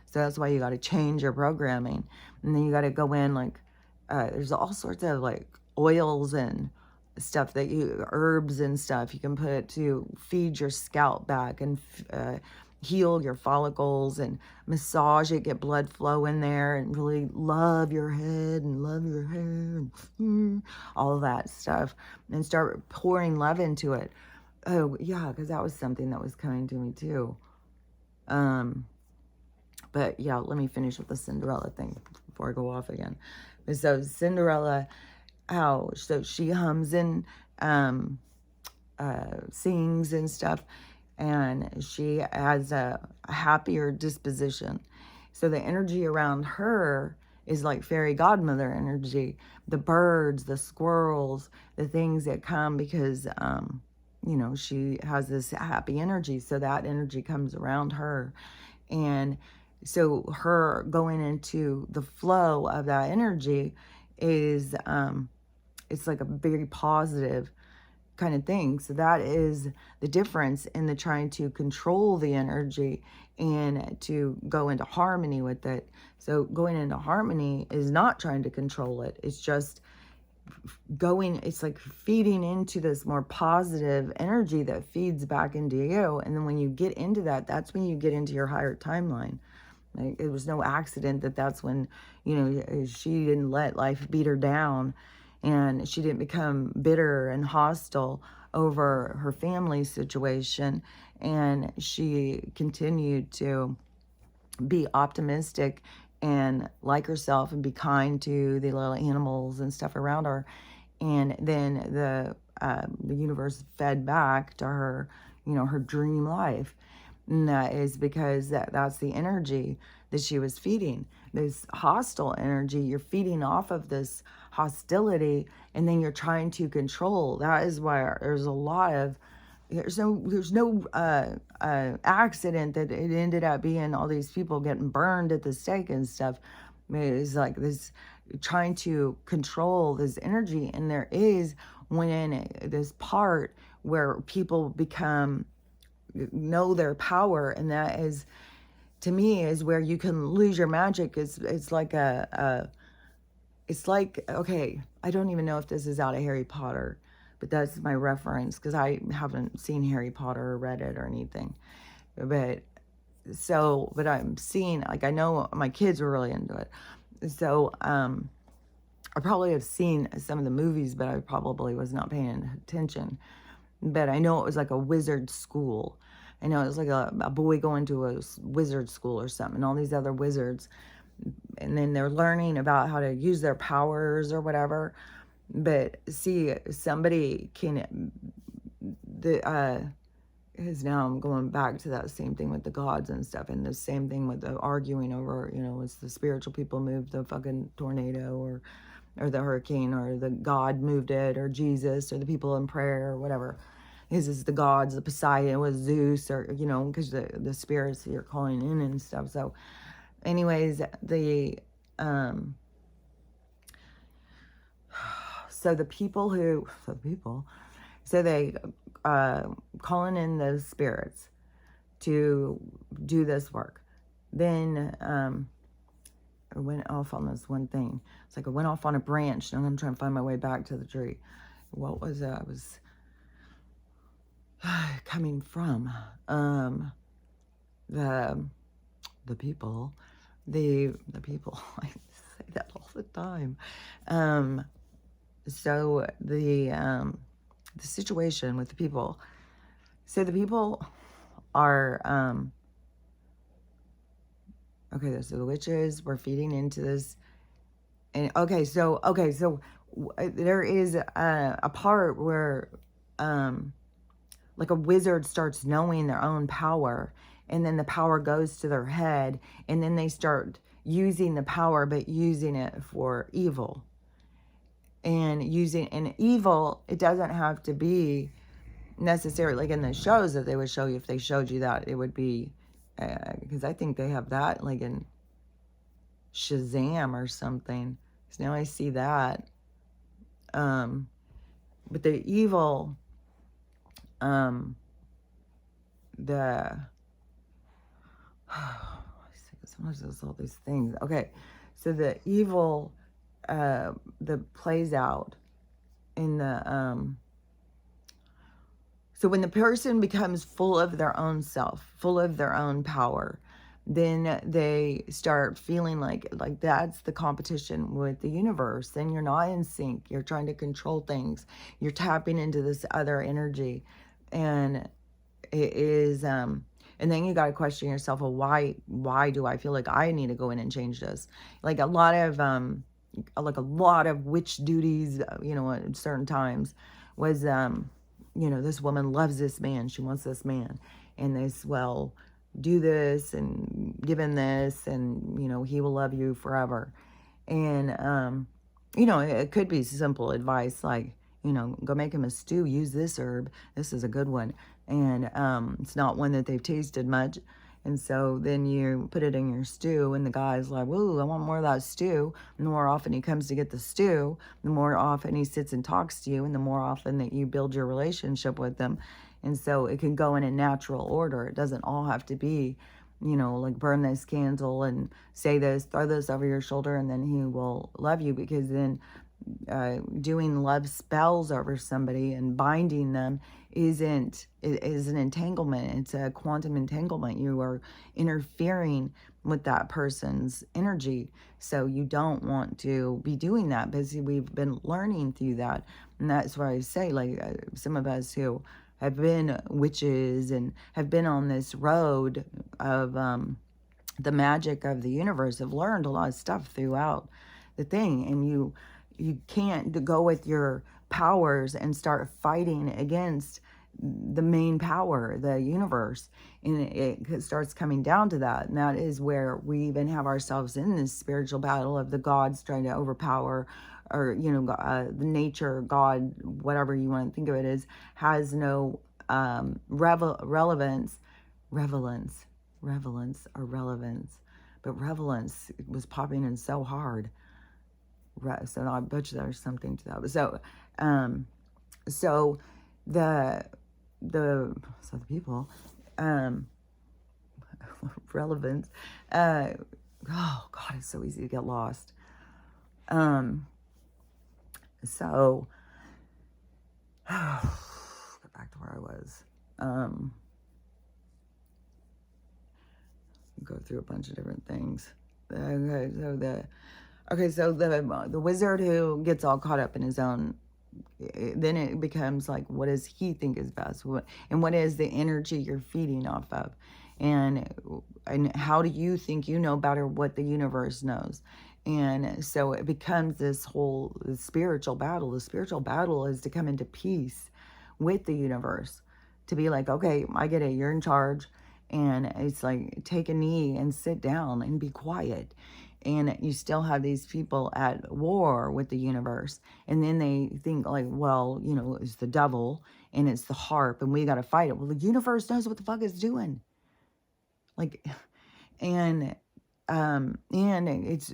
So that's why you got to change your programming. And then you got to go in, like, there's all sorts of, like, oils and stuff herbs and stuff you can put to feed your scalp back and heal your follicles and massage it, get blood flow in there, and really love your head and love your hair and all of that stuff, and start pouring love into it. Oh, yeah, because that was something that was coming to me too. But yeah, let me finish with the Cinderella thing before I go off again. So Cinderella, so she hums and sings and stuff, and she has a happier disposition. So the energy around her is like fairy godmother energy. The birds, the squirrels, the things that come because, she has this happy energy. So that energy comes around her. And so her going into the flow of that energy is, it's like a very positive kind of thing. So that is the difference in the trying to control the energy and to go into harmony with it. So going into harmony is not trying to control it. It's just it's like feeding into this more positive energy that feeds back into you. And then when you get into that, that's when you get into your higher timeline. Like, it was no accident that that's when, she didn't let life beat her down, and she didn't become bitter and hostile over her family situation. And she continued to be optimistic and like herself and be kind to the little animals and stuff around her. And then the universe fed back to her, her dream life. And that is because that's the energy that she was feeding. This hostile energy, you're feeding off of this hostility, and then you're trying to control. That is why there's a lot of, there's no accident that it ended up being all these people getting burned at the stake and stuff. It's like this, trying to control this energy. And there is when this part where people know their power, and that is, to me, is where you can lose your magic. It's like it's like, okay, I don't even know if this is out of Harry Potter, but that's my reference, because I haven't seen Harry Potter or read it or anything. But I'm seeing, like, I know my kids were really into it. So I probably have seen some of the movies, but I probably was not paying attention. But I know it was like a wizard school. I know it was like a boy going to a wizard school or something, and all these other wizards. And then they're learning about how to use their powers or whatever. But see, somebody can, because now I'm going back to that same thing with the gods and stuff, and the same thing with the arguing over, it's the spiritual people moved the fucking tornado, or the hurricane, or the God moved it, or Jesus, or the people in prayer, or whatever. Is the gods, the Poseidon was Zeus, or, because the spirits you're calling in and stuff. So anyways, so the people, so they calling in those spirits to do this work. Then I went off on this one thing. It's like I went off on a branch, and I'm trying to find my way back to the tree. What was that? I was coming from the people, the people. I say that all the time. So the situation with the people. So the people are okay. So the witches were feeding into this, and so there is a part where like a wizard starts knowing their own power, and then the power goes to their head, and then they start using the power, but using it for evil. And evil, it doesn't have to be necessarily like in the shows that they would show you. If they showed you that, it would be, because I think they have that like in Shazam or something. So now I see that. But the evil, sometimes there's all these things. Okay, so the evil that plays out in the so when the person becomes full of their own self, full of their own power, then they start feeling like that's the competition with the universe. Then you're not in sync. You're trying to control things. You're tapping into this other energy, and it is and then you got to question yourself, well, why do I feel like I need to go in and change this? Like a lot of witch duties, at certain times was this woman loves this man, she wants this man, and this, well, do this and give him this, and he will love you forever. And it could be simple advice like, go make him a stew, use this herb, this is a good one. And it's not one that they've tasted much. And so then you put it in your stew, and the guy's like, whoa, I want more of that stew. And the more often he comes to get the stew, the more often he sits and talks to you, and the more often that you build your relationship with them. And so it can go in a natural order. It doesn't all have to be, like burn this candle and say this, throw this over your shoulder, and then he will love you. Because then doing love spells over somebody and binding them is an entanglement. It's a quantum entanglement. You are interfering with that person's energy. So you don't want to be doing that, because we've been learning through that. And that's why I say, like, some of us who have been witches and have been on this road of the magic of the universe have learned a lot of stuff throughout the thing. And you can't go with your powers and start fighting against the main power, the universe. And it starts coming down to that. And that is where we even have ourselves in this spiritual battle of the gods trying to overpower, or, the nature, God, whatever you want to think of it as, has no relevance, or relevance. But relevance was popping in so hard. So I bet you there's something to that. So the people, relevance, oh God, it's so easy to get lost. So get back to where I was. Go through a bunch of different things. So the wizard who gets all caught up in his own, then it becomes like, what does he think is best? And what is the energy you're feeding off of? And how do you think you know better what the universe knows? And so it becomes this whole spiritual battle. The spiritual battle is to come into peace with the universe, to be like, okay, I get it, you're in charge. And it's like, take a knee and sit down and be quiet. And you still have these people at war with the universe. And then they think like, well, it's the devil and it's the harp and we got to fight it. Well, the universe knows what the fuck it's doing. Like, and it's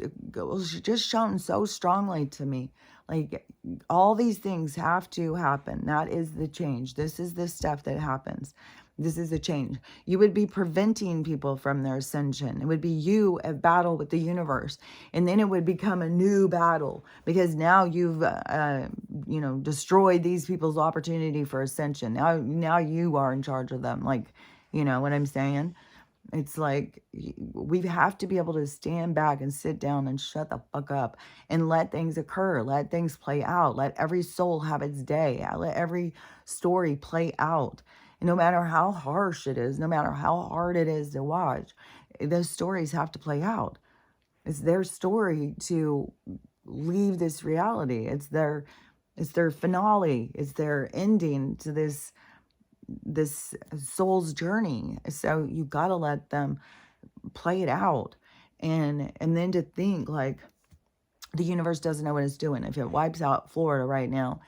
just shown so strongly to me. Like, all these things have to happen. That is the change. This is the stuff that happens. This is the change. You would be preventing people from their ascension. It would be you at battle with the universe. And then it would become a new battle, because now you've, destroyed these people's opportunity for ascension. Now you are in charge of them. Like, you know what I'm saying? It's like, we have to be able to stand back and sit down and shut the fuck up and let things occur. Let things play out. Let every soul have its day. Let every story play out. And no matter how harsh it is, no matter how hard it is to watch, those stories have to play out. It's their story to leave this reality. It's their finale. It's their ending to this soul's journey. So you got to let them play it out. And then to think like the universe doesn't know what it's doing. If it wipes out Florida right now,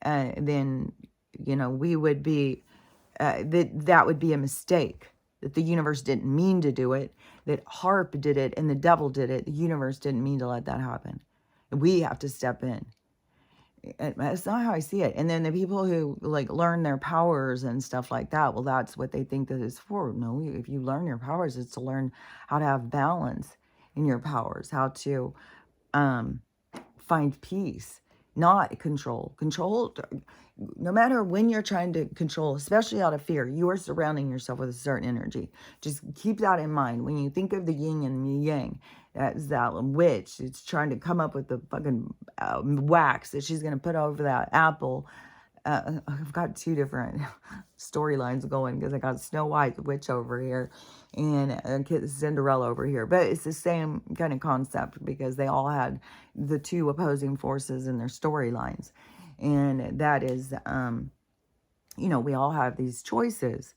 then we would be that would be a mistake, that the universe didn't mean to do it, that HARP did it and the devil did it. The universe didn't mean to let that happen. We have to step in. That's not how I see it. And then the people who like learn their powers and stuff like that, well, that's what they think that it's for. No, if you learn your powers, it's to learn how to have balance in your powers, how to find peace, not control. Control, no matter when you're trying to control, especially out of fear, you are surrounding yourself with a certain energy. Just keep that in mind. When you think of the yin and the yang, that's that witch. It's trying to come up with the fucking wax that she's going to put over that apple. I've got two different storylines going, because I got Snow White, the witch over here, and Cinderella over here. But it's the same kind of concept, because they all had the two opposing forces in their storylines. And that is, we all have these choices.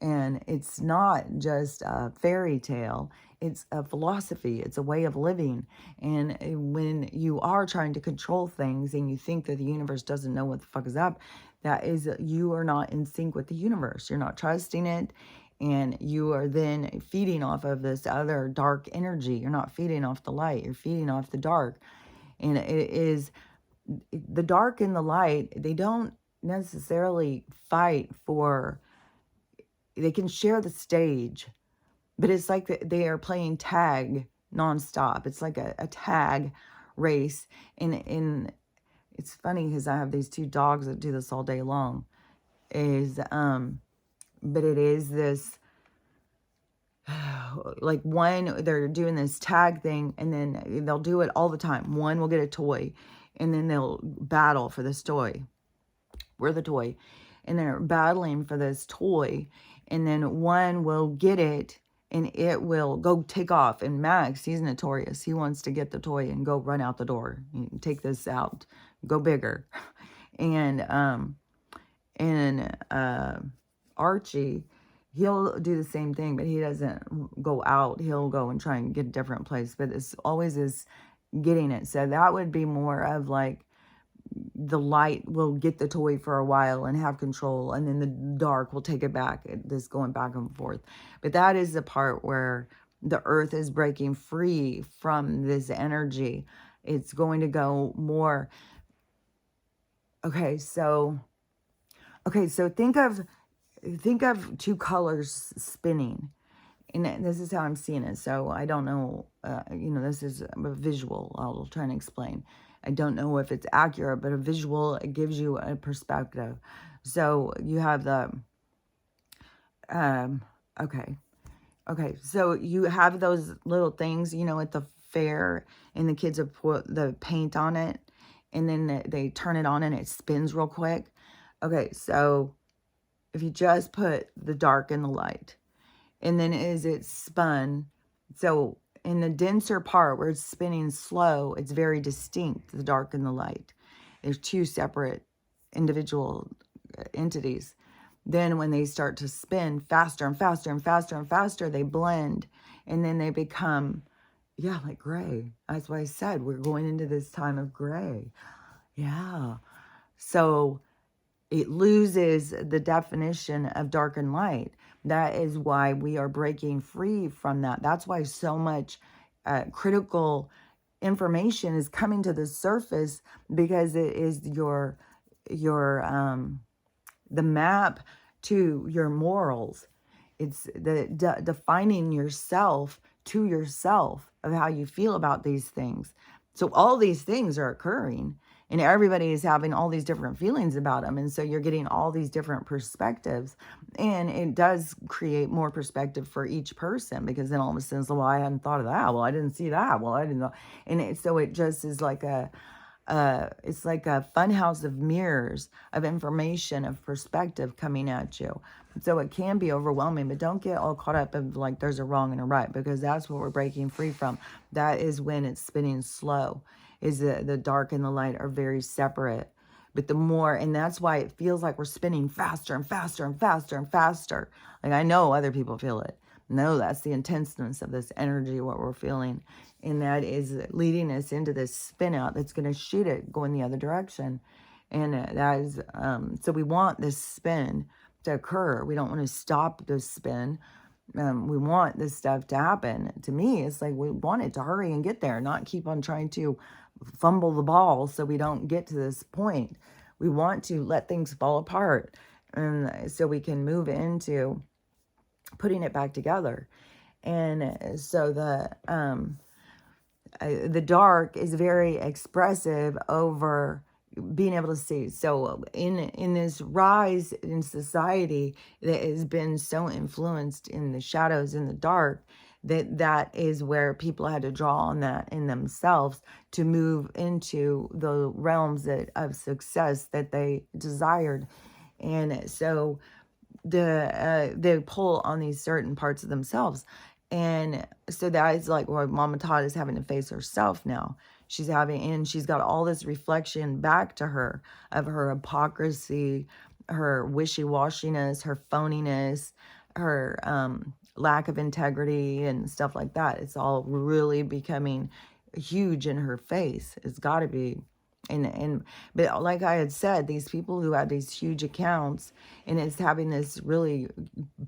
And it's not just a fairy tale. It's a philosophy. It's a way of living. And when you are trying to control things and you think that the universe doesn't know what the fuck is up, that is, you are not in sync with the universe. You're not trusting it. And you are then feeding off of this other dark energy. You're not feeding off the light. You're feeding off the dark. And it is the dark and the light, they don't necessarily fight for... They can share the stage, but it's like they are playing tag nonstop. It's like a tag race, and it's funny because I have these two dogs that do this all day long. Is but it is this like one, they're doing this tag thing, and then they'll do it all the time. One will get a toy, and then they'll battle for this toy. We're the toy, and they're battling for this toy, and then one will get it, and it will go take off. And Max, he's notorious. He wants to get the toy and go run out the door. Take this out, go bigger. And Archie, he'll do the same thing, but he doesn't go out. He'll go and try and get a different place, but it's always is getting it. So that would be more of like the light will get the toy for a while and have control, and then the dark will take it back. This going back and forth. But that is the part where the earth is breaking free from this energy. It's going to go more. Okay, so think of two colors spinning. And this is how I'm seeing it. So I don't know, this is a visual. I'll try and explain. I don't know if it's accurate, but a visual, it gives you a perspective. So you have the, okay. So you have those little things, at the fair, and the kids have put the paint on it, and then they turn it on and it spins real quick. Okay, so if you just put the dark and the light, and then as it's spun, so in the denser part where it's spinning slow, it's very distinct, the dark and the light. There's two separate individual entities. Then when they start to spin faster and faster and faster and faster, they blend, and then they become, like gray. That's why I said we're going into this time of gray. Yeah. So it loses the definition of dark and light. That is why we are breaking free from that. That's why so much critical information is coming to the surface, because it is your the map to your morals. It's the defining yourself to yourself of how you feel about these things. So all these things are occurring, and everybody is having all these different feelings about them. And so you're getting all these different perspectives, and it does create more perspective for each person, because then all of a sudden, well, I hadn't thought of that. Well, I didn't see that. Well, I didn't know. And so it just is like it's like a fun house of mirrors of information, of perspective coming at you. So it can be overwhelming, but don't get all caught up in like there's a wrong and a right, because that's what we're breaking free from. That is when it's spinning slow, is the dark and the light are very separate. But the more, and that's why it feels like we're spinning faster and faster and faster and faster. Like I know other people feel it. No, that's the intenseness of this energy, what we're feeling. And that is leading us into this spin out that's going to shoot it going the other direction. And that is, so we want this spin to occur. We don't want to stop the spin. We want this stuff to happen. To me, it's like we want it to hurry and get there, not keep on trying to fumble the ball so we don't get to this point. We want to let things fall apart, and so we can move into putting it back together. And so the dark is very expressive over being able to see. So in this rise in society that has been so influenced in the shadows, in the dark, that is where people had to draw on that in themselves to move into the realms of success that they desired. And so they pull on these certain parts of themselves. And so that is like where Mama Todd is having to face herself now. She's got all this reflection back to her of her hypocrisy, her wishy-washiness, her phoniness, her lack of integrity and stuff like that. It's all really becoming huge in her face. It's got to be. But like I had said, these people who have these huge accounts, and it's having this really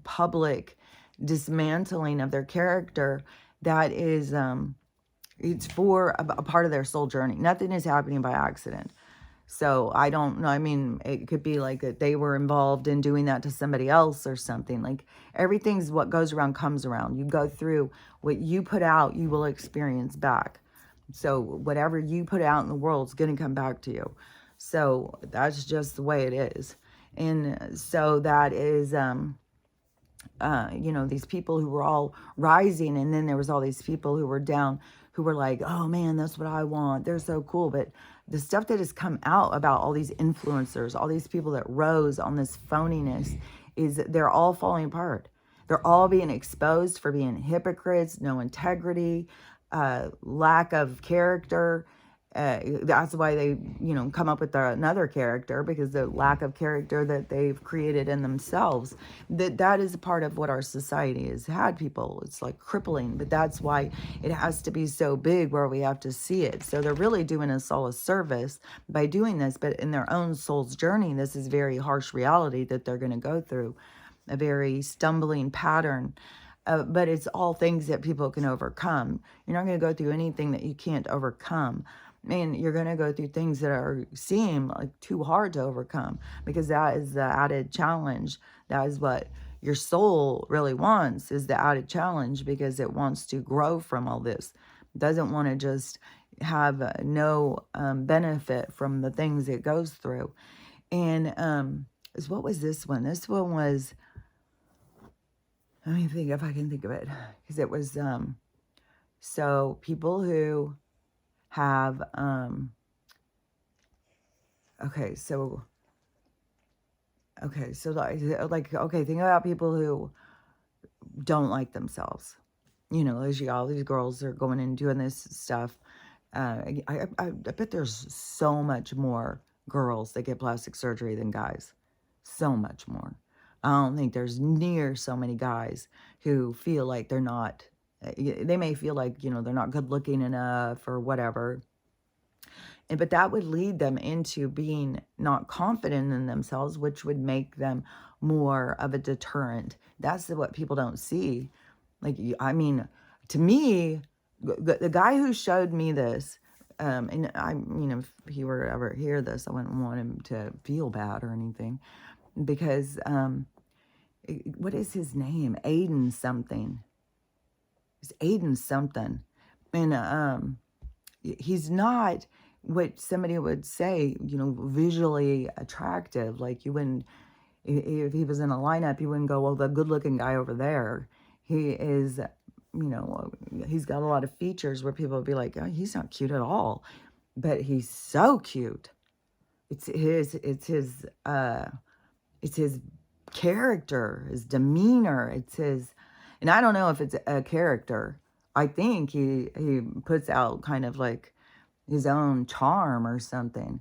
public dismantling of their character, that is it's for a part of their soul journey. Nothing is happening by accident. So I don't know. I mean, it could be like that they were involved in doing that to somebody else or something. Like everything's what goes around comes around. You go through what you put out, you will experience back. So whatever you put out in the world is going to come back to you. So that's just the way it is. And so that is, these people who were all rising, and then there was all these people who were down, who were like, oh man, that's what I want. They're so cool. But the stuff that has come out about all these influencers, all these people that rose on this phoniness, is they're all falling apart. They're all being exposed for being hypocrites, no integrity, lack of character. That's why they, come up with another character, because the lack of character that they've created in themselves, that is a part of what our society has had people. It's like crippling, but that's why it has to be so big where we have to see it. So they're really doing us all a service by doing this, but in their own soul's journey, this is very harsh reality that they're going to go through, a very stumbling pattern. But it's all things that people can overcome. You're not going to go through anything that you can't overcome. And you're going to go through things that seem like too hard to overcome, because that is the added challenge. That is what your soul really wants, is the added challenge, because it wants to grow from all this. It doesn't want to just have no benefit from the things it goes through. And what was this one? This one was, let me think if I can think of it, because it was, so people who have, okay, so think about people who don't like themselves. As all these girls are going and doing this stuff. I bet there's so much more girls that get plastic surgery than guys. So much more. I don't think there's near so many guys who feel like they're not, they may feel like, they're not good looking enough or whatever. But that would lead them into being not confident in themselves, which would make them more of a deterrent. That's what people don't see. To me, the guy who showed me this, and if he were to ever hear this, I wouldn't want him to feel bad or anything, because, what is his name? Aiden something. It's Aiden something. And he's not what somebody would say, visually attractive. Like, you wouldn't, if he was in a lineup, you wouldn't go, well, the good looking guy over there. He is, he's got a lot of features where people would be like, oh, he's not cute at all, but he's so cute. It's his character, his demeanor, and I don't know if it's a character. I think he puts out kind of like his own charm or something.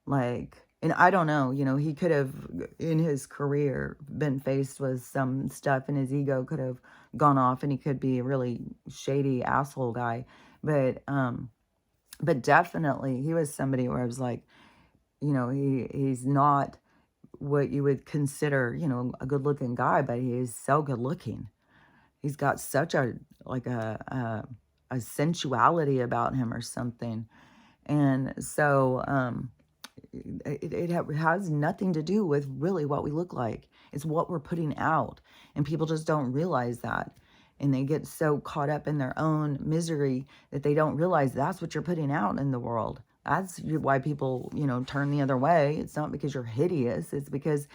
And I don't know, he could have, in his career, been faced with some stuff, and his ego could have gone off, and he could be a really shady asshole guy. But definitely he was somebody where I was like, he's not what you would consider, a good looking guy, but he is so good looking. He's got such a sensuality about him or something. And so it has nothing to do with really what we look like. It's what we're putting out. And people just don't realize that. And they get so caught up in their own misery that they don't realize that's what you're putting out in the world. That's why people, turn the other way. It's not because you're hideous. It's because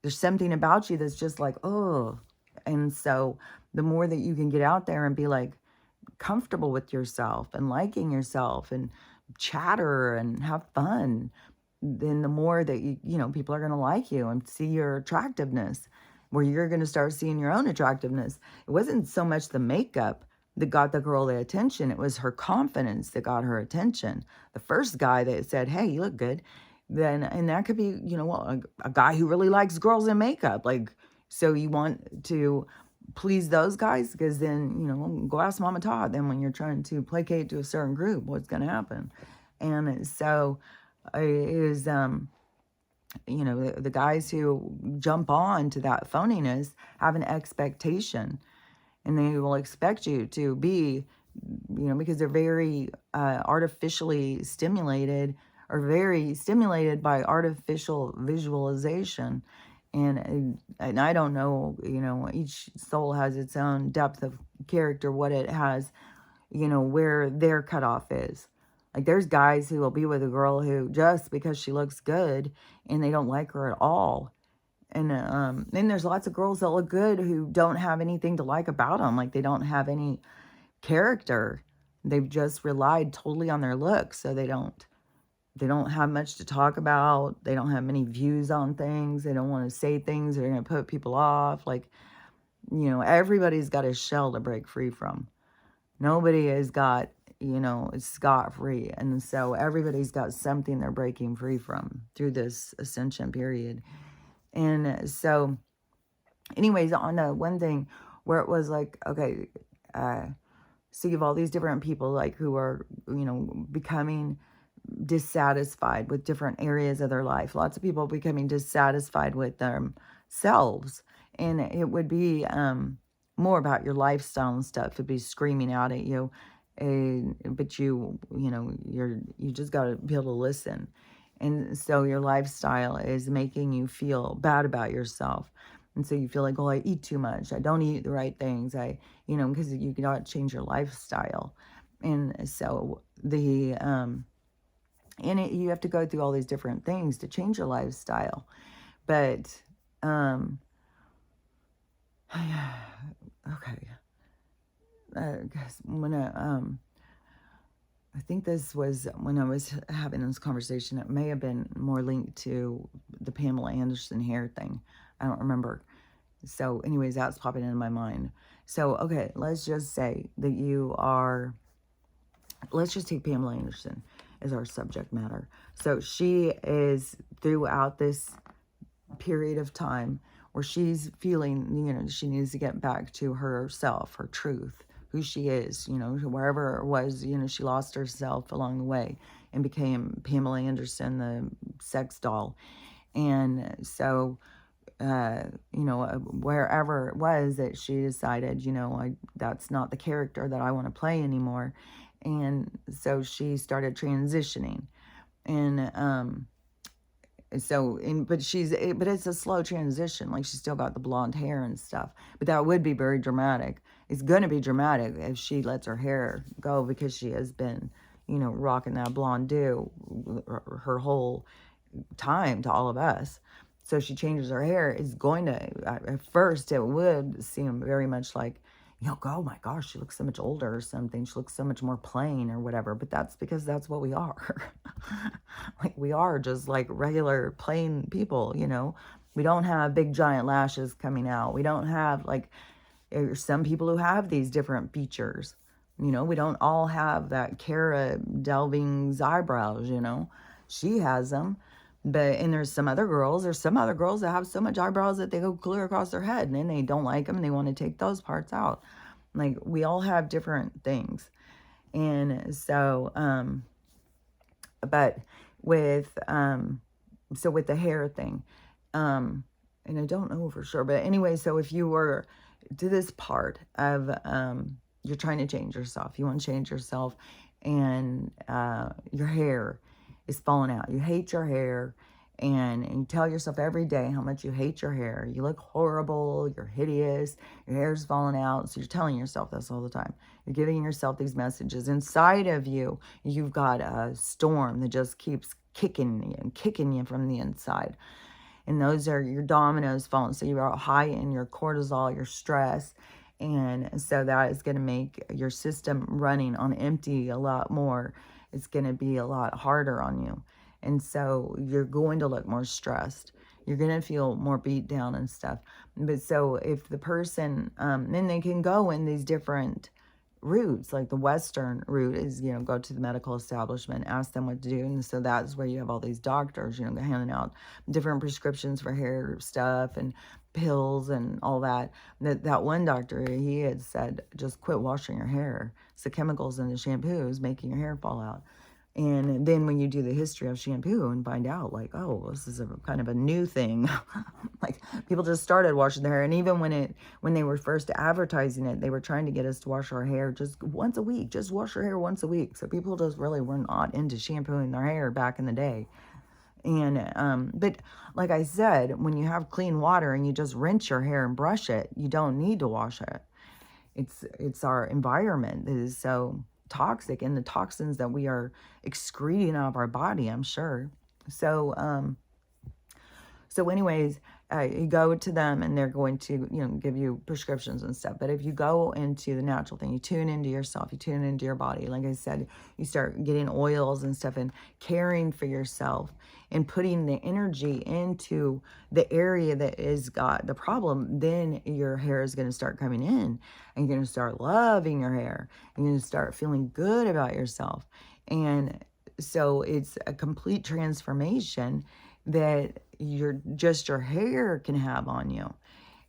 there's something about you that's just like, oh. And so the more that you can get out there and be like comfortable with yourself and liking yourself and chatter and have fun, then the more that people are going to like you and see your attractiveness, where you're going to start seeing your own attractiveness. It wasn't so much the makeup that got the girl the attention. It was her confidence that got her attention. The first guy that said, hey, you look good, and that could be, a guy who really likes girls in makeup. Like, so you want to please those guys, because then, go ask Mama Todd. Then when you're trying to placate to a certain group, what's going to happen? And so it is, the guys who jump on to that phoniness have an expectation, and they will expect you to be, because they're very artificially stimulated, or very stimulated by artificial visualization. And I don't know, each soul has its own depth of character, what it has, where their cutoff is. Like, there's guys who will be with a girl who, just because she looks good, and they don't like her at all. And then there's lots of girls that look good who don't have anything to like about them. Like, they don't have any character. They've just relied totally on their looks, so they don't have much to talk about. They don't have many views on things. They don't want to say things that are going to put people off. Like, everybody's got a shell to break free from. Nobody has got, it's scot-free. And so everybody's got something they're breaking free from through this ascension period. And so, anyways, on the one thing where it was like, okay, so you have all these different people, like, who are, becoming dissatisfied with different areas of their life. Lots of people becoming dissatisfied with themselves. And it would be more about your lifestyle and stuff. It'd be screaming out at you. But you just got to be able to listen. And so your lifestyle is making you feel bad about yourself. And so you feel like, oh, I eat too much. I don't eat the right things. Because you got to change your lifestyle. And so you have to go through all these different things to change your lifestyle. But, okay. I think this was when I was having this conversation. It may have been more linked to the Pamela Anderson hair thing. I don't remember. So anyways, that's popping into my mind. So, okay, let's just say that let's just take Pamela Anderson as our subject matter. So she is throughout this period of time where she's feeling, she needs to get back to herself, her truth, who she is, wherever it was, she lost herself along the way and became Pamela Anderson, the sex doll. And so, wherever it was that she decided, that's not the character that I want to play anymore. And so she started transitioning. And, but it's a slow transition. Like, she's still got the blonde hair and stuff, but that would be very dramatic. It's going to be dramatic if she lets her hair go, because she has been, rocking that blonde do her whole time to all of us. So she changes her hair. It's going to, at first it would seem very much like, oh my gosh, she looks so much older or something. She looks so much more plain or whatever. But that's because that's what we are. Like, we are just like regular plain people, We don't have big giant lashes coming out. We don't have, like, there's some people who have these different features. We don't all have that Cara Delving's eyebrows, She has them. And there's some other girls that have so much eyebrows that they go clear across their head, and then they don't like them and they want to take those parts out. Like, we all have different things. And so, but with the hair thing, and I don't know for sure, but anyway, so if you were to this part of, you're trying to change yourself, you want to change yourself, and your hair is falling out. You hate your hair, and you tell yourself every day how much you hate your hair. You look horrible, you're hideous, your hair's falling out. So you're telling yourself this all the time. You're giving yourself these messages. Inside of you, you've got a storm that just keeps kicking you from the inside. And those are your dominoes falling. So you're high in your cortisol, your stress. And so that is going to make your system running on empty a lot more. It's going to be a lot harder on you. And so you're going to look more stressed. You're going to feel more beat down and stuff. But so if the person, then they can go in these different routes. Like, the Western route is, go to the medical establishment, ask them what to do. And so that's where you have all these doctors, handing out different prescriptions for hair stuff and pills and all that. That one doctor, he had said, just quit washing your hair. It's the chemicals in the shampoo is making your hair fall out. And then when you do the history of shampoo and find out, like, oh, this is a kind of a new thing. Like, people just started washing their hair. And even when they were first advertising it, they were trying to get us to wash our hair just once a week. Just wash your hair once a week. So people just really were not into shampooing their hair back in the day. And, but like I said, when you have clean water and you just rinse your hair and brush it, you don't need to wash it. It's our environment that is so toxic, and the toxins that we are excreting out of our body, I'm sure. So, so anyways, you go to them and they're going to, give you prescriptions and stuff. But if you go into the natural thing, you tune into yourself, you tune into your body. Like I said, you start getting oils and stuff and caring for yourself and putting the energy into the area that is got the problem, then your hair is going to start coming in, and you're going to start loving your hair, and you're going to start feeling good about yourself. And so it's a complete transformation that your hair can have on you.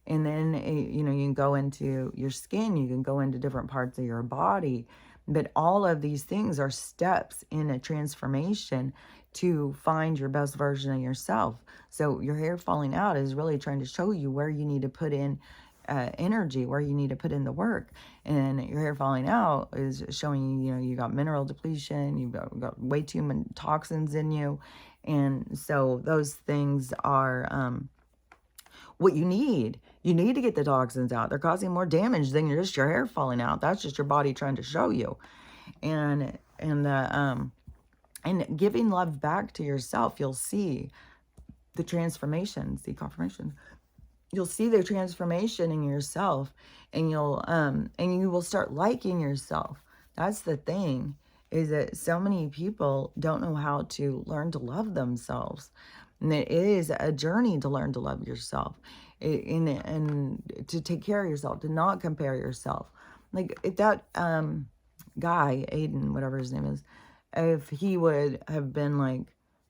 And then, you can go into your skin, you can go into different parts of your body. But all of these things are steps in a transformation to find your best version of yourself. So your hair falling out is really trying to show you where you need to put in energy, where you need to put in the work. And your hair falling out is showing you, you got mineral depletion, you've got way too many toxins in you. And so those things are what you need. You need to get the toxins out. They're causing more damage than just your hair falling out. That's just your body trying to show you. And giving love back to yourself, you'll see the transformation. See confirmation. You'll see the transformation in yourself, and you will start liking yourself. That's the thing, is that so many people don't know how to learn to love themselves. And it is a journey to learn to love yourself, and to take care of yourself, to not compare yourself. Like if that guy, Aiden, whatever his name is, if he would have been like,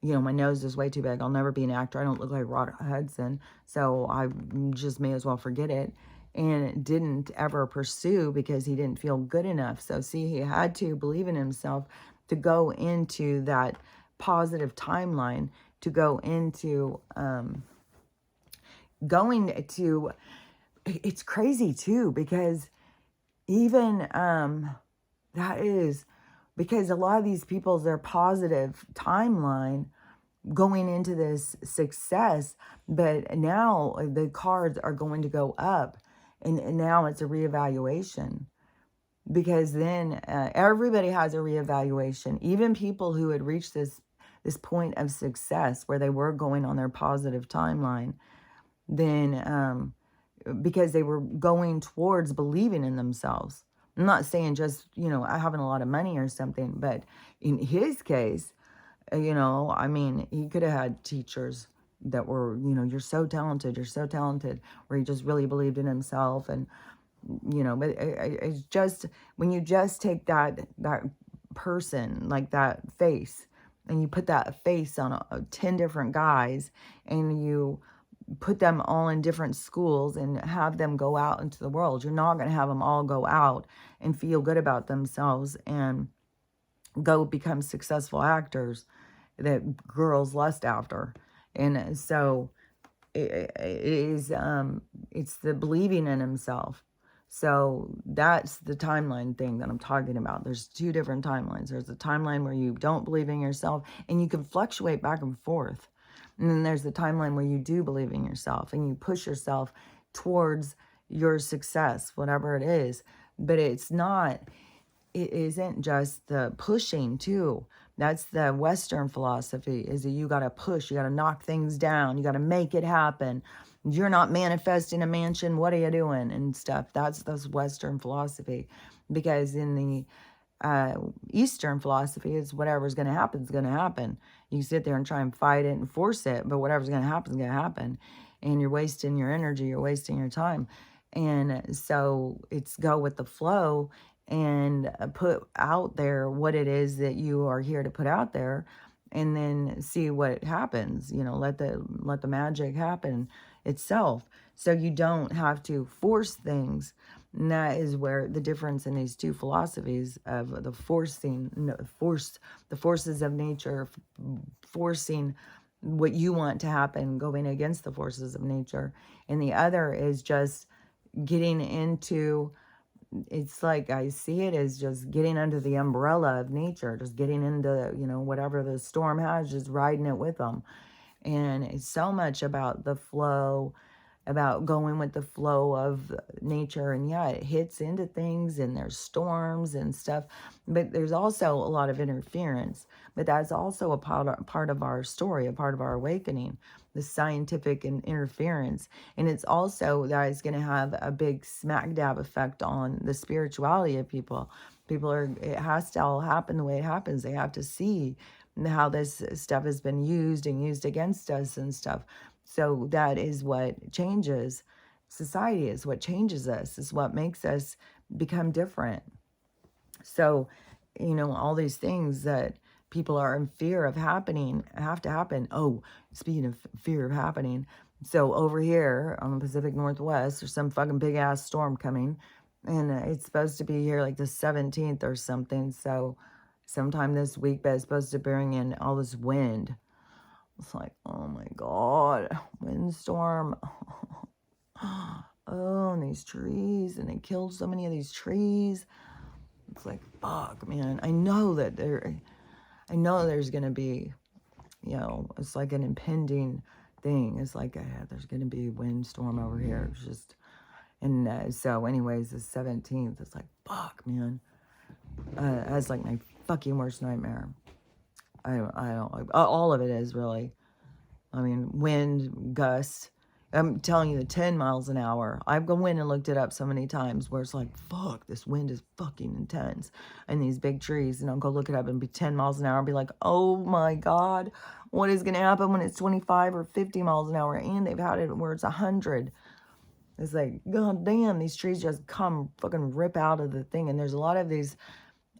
my nose is way too big, I'll never be an actor, I don't look like Rock Hudson, so I just may as well forget it, and didn't ever pursue because he didn't feel good enough. So see, he had to believe in himself to go into that positive timeline, to go into it's crazy too, because even that is because a lot of these people's, their positive timeline going into this success, but now the cards are going to go up, and now it's a reevaluation, because then everybody has a reevaluation. Even people who had reached this point of success where they were going on their positive timeline, then because they were going towards believing in themselves. I'm not saying just, having a lot of money or something, but in his case, I mean, he could have had teachers that were, you're so talented, where he just really believed in himself. And, but it's just, when you just take that person, like that face, and you put that face on 10 different guys, and you put them all in different schools and have them go out into the world, you're not going to have them all go out and feel good about themselves and go become successful actors that girls lust after. And so it is, it's the believing in himself. So that's the timeline thing that I'm talking about. There's two different timelines. There's a timeline where you don't believe in yourself, and you can fluctuate back and forth. And then there's the timeline where you do believe in yourself, and you push yourself towards your success, whatever it is. But it isn't just the pushing too. That's the Western philosophy, is that you got to push, you got to knock things down, you got to make it happen. You're not manifesting a mansion, what are you doing, and stuff. That's Western philosophy. Because in the Eastern philosophy, is whatever's going to happen is going to happen. You sit there and try and fight it and force it, but whatever's going to happen is going to happen. And you're wasting your energy, you're wasting your time. And so it's go with the flow, and put out there what it is that you are here to put out there, and then see what happens. Let the magic happen itself, so you don't have to force things. And that is where the difference in these two philosophies of the the forces of nature, forcing what you want to happen, going against the forces of nature, and the other is just getting into, it's like I see it as just getting under the umbrella of nature, just getting into, whatever the storm has, just riding it with them. And it's so much about the flow, about going with the flow of nature. And yeah, it hits into things and there's storms and stuff, but there's also a lot of interference. But that's also a part of our story, a part of our awakening, the scientific and interference. And it's also that it's going to have a big smack dab effect on the spirituality of people. It has to all happen the way it happens. They have to see how this stuff has been used and used against us and stuff. So that is what changes society, is what changes us, is what makes us become different. So, all these things that people are in fear of happening have to happen. Oh, speaking of fear of happening, so over here on the Pacific Northwest, there's some fucking big ass storm coming, and it's supposed to be here like the 17th or something. So, sometime this week, but it's supposed to bring in all this wind. It's like, oh my God, windstorm. Oh, and these trees, and they killed so many of these trees. It's like, fuck, man. I know there's going to be, it's like an impending thing. It's like, there's going to be a windstorm over here. It's just, and so anyways, the 17th, it's like, fuck, man. That's like my fucking worst nightmare. I don't, all of it is really. I mean, wind, gusts. I'm telling you, the 10 miles an hour. I've gone in and looked it up so many times where it's like, fuck, this wind is fucking intense. And these big trees, and I'll go look it up and be 10 miles an hour and be like, oh my God, what is going to happen when it's 25 or 50 miles an hour? And they've had it where it's 100. It's like, God damn, these trees just come fucking rip out of the thing. And there's a lot of these,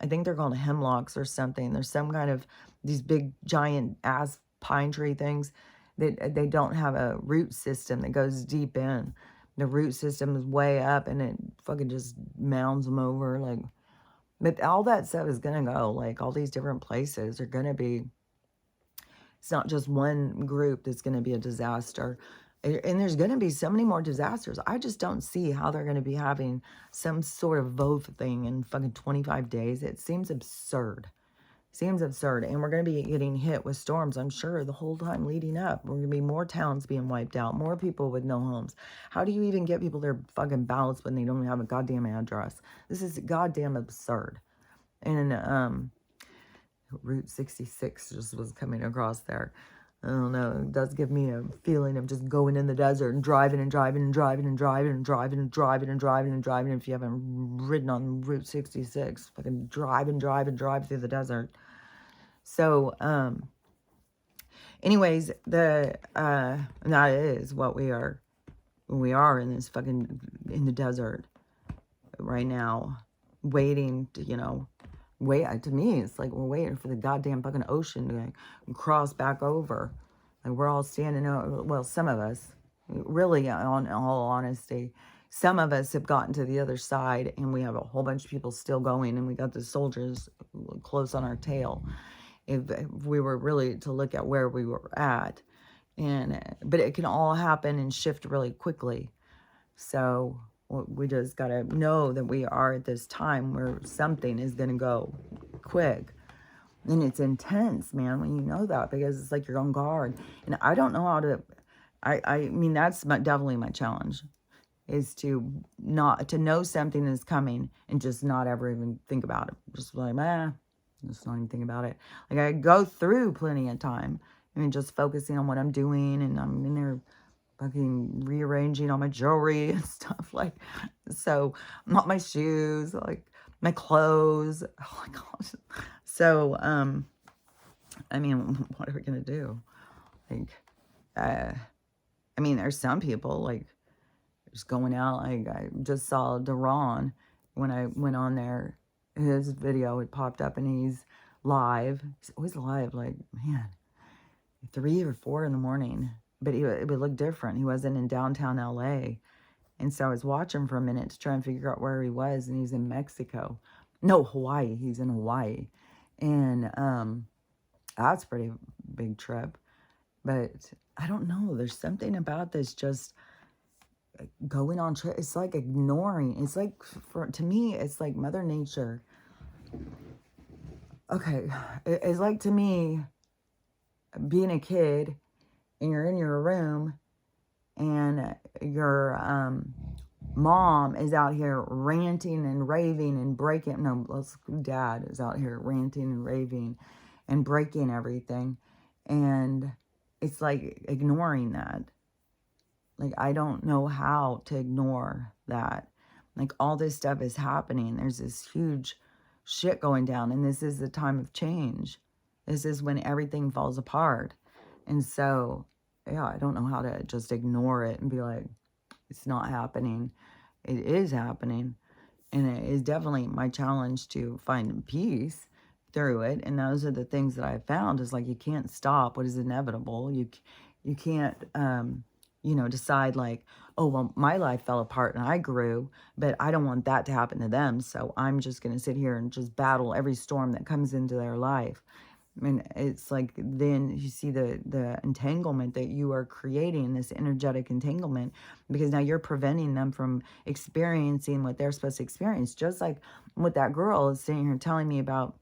I think they're called hemlocks or something. There's some kind of these big giant ass pine tree things. They don't have a root system that goes deep in. The root system is way up and it fucking just mounds them over. Like, but all that stuff is going to go. Like, all these different places are going to be, it's not just one group that's going to be a disaster. And there's going to be so many more disasters. I just don't see how they're going to be having some sort of vote thing in fucking 25 days. It seems absurd. Seems absurd. And we're going to be getting hit with storms, I'm sure, the whole time leading up. We're going to be more towns being wiped out, more people with no homes. How do you even get people their fucking ballots when they don't have a goddamn address? This is goddamn absurd. And Route 66 just was coming across there. I don't know. It does give me a feeling of just going in the desert and driving and driving and driving and driving and driving and driving and driving and driving. If you haven't ridden on Route 66, fucking drive and drive and drive through the desert. So, anyways, that is what we are. We are in this fucking, in the desert right now, waiting to, to me, it's like we're waiting for the goddamn fucking ocean to cross back over. Like, we're all standing out. Well, some of us, really, on all honesty, some of us have gotten to the other side, and we have a whole bunch of people still going, and we got the soldiers close on our tail. If we were really to look at where we were at, but it can all happen and shift really quickly. So we just got to know that we are at this time where something is going to go quick. And it's intense, man, when you know that, because it's like you're on guard. And I don't know how to, I mean, that's definitely my challenge, is to know something is coming and just not ever even think about it. Just like, just not even think about it. Like, I go through plenty of time. I mean, just focusing on what I'm doing, and I'm in there fucking rearranging all my jewelry and stuff, like, so, not my shoes, like, my clothes, oh my gosh. So, I mean, what are we gonna do? Like, I mean, there's some people, like, just going out, like, I just saw Daron, when I went on there, his video, it popped up, and he's live. He's always live, like, man, 3 or 4 in the morning. But it would look different. He wasn't in downtown LA. And so I was watching for a minute to try and figure out where he was. And he's in Mexico. No, Hawaii. He's in Hawaii. And that's a pretty big trip. But I don't know. There's something about this just going on trip. It's like ignoring. It's like, to me, it's like Mother Nature. Okay. It's like, to me, being a kid, and you're in your room, and your mom is out here ranting and raving and breaking. No, dad is out here ranting and raving and breaking everything. And it's like ignoring that. Like, I don't know how to ignore that. Like, all this stuff is happening. There's this huge shit going down, and this is the time of change. This is when everything falls apart. And so, yeah, I don't know how to just ignore it and be like, it's not happening. It is happening. And it is definitely my challenge to find peace through it. And those are the things that I found is like, you can't stop what is inevitable. You can't, decide like, oh, well, my life fell apart and I grew, but I don't want that to happen to them. So I'm just going to sit here and just battle every storm that comes into their life. I mean, it's like then you see the entanglement that you are creating, this energetic entanglement, because now you're preventing them from experiencing what they're supposed to experience. Just like what that girl is sitting here telling me about,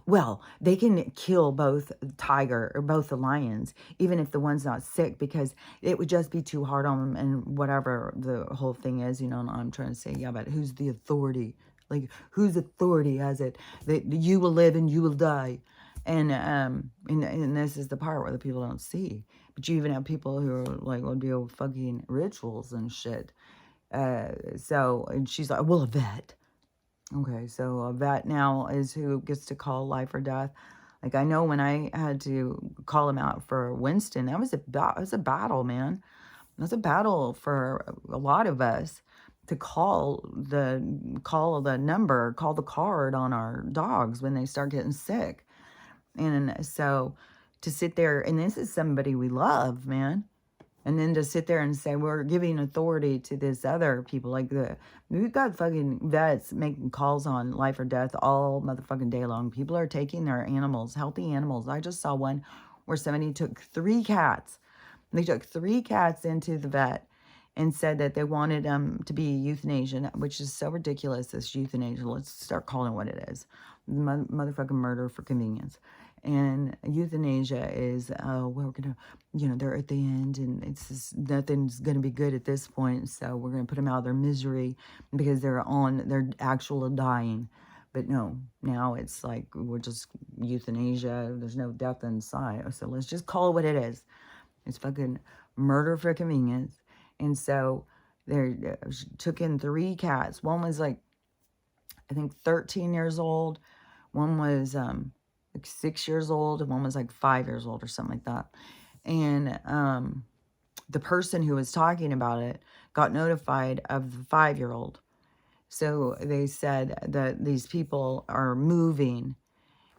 well, they can kill both tiger or both the lions, even if the one's not sick, because it would just be too hard on them and whatever the whole thing is, and I'm trying to say, yeah, but who's the authority? Like, whose authority has it that you will live and you will die? And this is the part where the people don't see. But you even have people who are like, will do fucking rituals and shit. And she's like, well, a vet. Okay, so a vet now is who gets to call life or death. Like, I know when I had to call him out for Winston, that was a battle, man. It was a battle for a lot of us to call the number, call the card on our dogs when they start getting sick. And so to sit there, and this is somebody we love, man. And then to sit there and say, we're giving authority to this other people. Like, we've got fucking vets making calls on life or death all motherfucking day long. People are taking their animals, healthy animals. I just saw one where somebody took 3 cats. They took 3 cats into the vet and said that they wanted them to be euthanasia, which is so ridiculous, this euthanasia. Let's start calling it what it is. Motherfucking murder for convenience. And euthanasia is, we're going to, they're at the end and it's just, nothing's going to be good at this point. So we're going to put them out of their misery because they're actual dying. But no, now it's like, we're just euthanasia. There's no death inside. So let's just call it what it is. It's fucking murder for convenience. And so they took in 3 cats. One was like, I think 13 years old. One was like 6 years old, and one was like 5 years old or something like that. And the person who was talking about it got notified of the 5-year-old. So they said that these people are moving,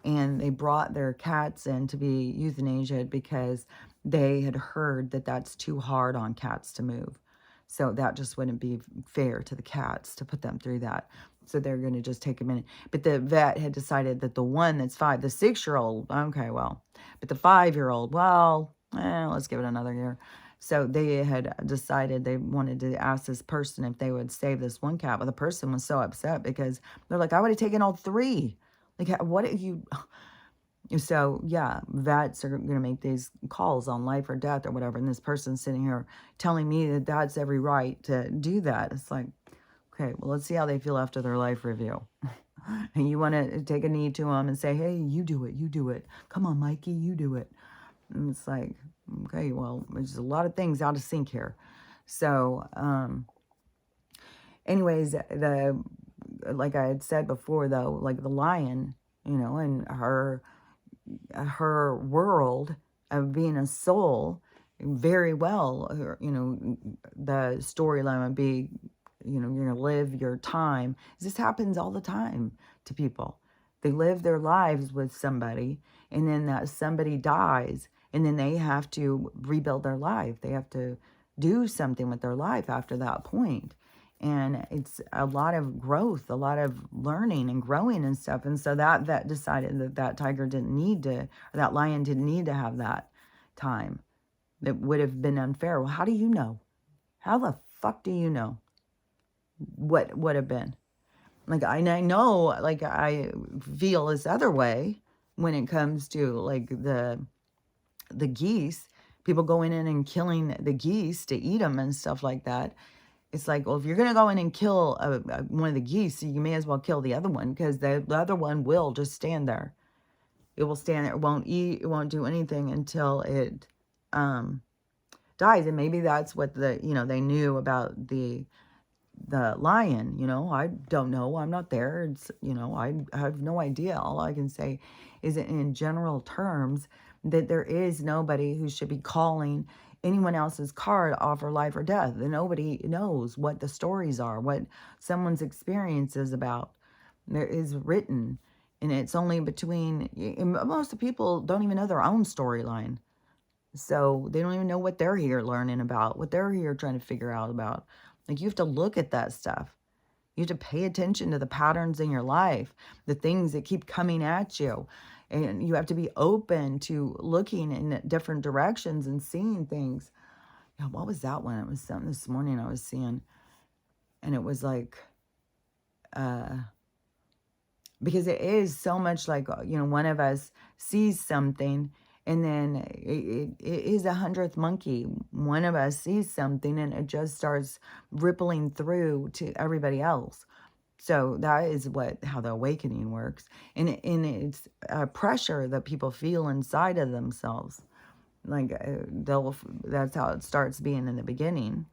and they brought their cats in to be euthanasiaed because they had heard that that's too hard on cats to move. So that just wouldn't be fair to the cats to put them through that. So they're going to just take a minute. But the vet had decided that the one that's 5, the 6-year-old, okay, well. But the 5-year-old, well, let's give it another year. So they had decided they wanted to ask this person if they would save this one cat. But the person was so upset because they're like, I would have taken all 3. Like, what if you... So, yeah, vets are going to make these calls on life or death or whatever. And this person's sitting here telling me that that's every right to do that. It's like, okay, well, let's see how they feel after their life review. And you want to take a knee to them and say, hey, you do it, you do it. Come on, Mikey, you do it. And it's like, okay, well, there's a lot of things out of sync here. So, anyways, like I had said before, though, like the lion, and her world of being a soul, very well, the storyline would be, you're going to live your time. This happens all the time to people. They live their lives with somebody, and then that somebody dies, and then they have to rebuild their life. They have to do something with their life after that point. And it's a lot of growth, a lot of learning and growing and stuff. And so that decided that tiger didn't need to, or that lion didn't need to have that time. That would have been unfair. Well, how do you know? How the fuck do you know what would have been? Like, I know, like, I feel this other way when it comes to, like, the geese, People going in and killing the geese to eat them and stuff like that. It's like, well, if you're going to go in and kill one of the geese, you may as well kill the other one, because the other one will just stand there. It will stand there. It won't eat. It won't do anything until it dies. And maybe that's what they knew about the lion. I don't know. I'm not there. It's, I have no idea. All I can say is that in general terms, that there is nobody who should be calling anyone else's car to offer life or death. And nobody knows what the stories are, what someone's experience is about. There is written, and it's only between, and most of the people don't even know their own storyline. So they don't even know what they're here learning about, what they're here trying to figure out about. Like, you have to look at that stuff. You have to pay attention to the patterns in your life, the things that keep coming at you. And you have to be open to looking in different directions and seeing things. What was that one? It was something this morning I was seeing. And it was like, because it is so much like, one of us sees something, and then it is 100th monkey. One of us sees something and it just starts rippling through to everybody else. So that is how the awakening works. And it's pressure that people feel inside of themselves. Like that's how it starts being in the beginning.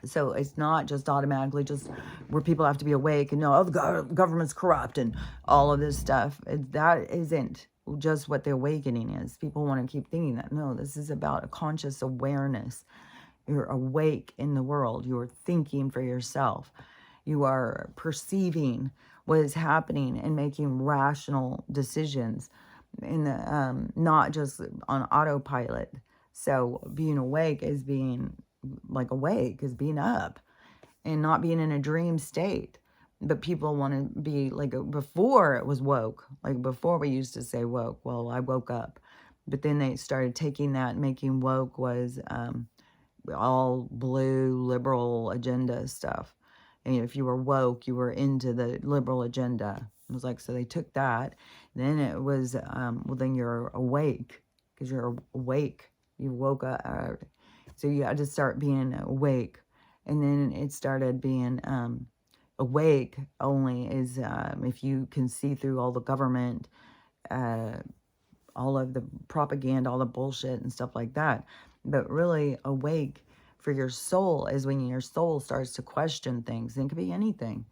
So it's not just automatically just where people have to be awake and know, oh, the government's corrupt and all of this stuff. That isn't just what the awakening is. People want to keep thinking that. No, this is about a conscious awareness. You're awake in the world. You are thinking for yourself. You are perceiving what is happening and making rational decisions, in the not just on autopilot. So being awake is being awake, is being up and not being in a dream state. But people want to be like, before it was woke, like before we used to say woke, well, I woke up. But then they started taking that, making woke was all blue liberal agenda stuff. And if you were woke, you were into the liberal agenda. It was like, so they took that. Then it was, well, then you're awake, because you're awake. You woke up. So you had to start being awake. And then it started being awake only is if you can see through all the government, all of the propaganda, all the bullshit and stuff like that. But really awake for your soul is when your soul starts to question things. And it could be anything.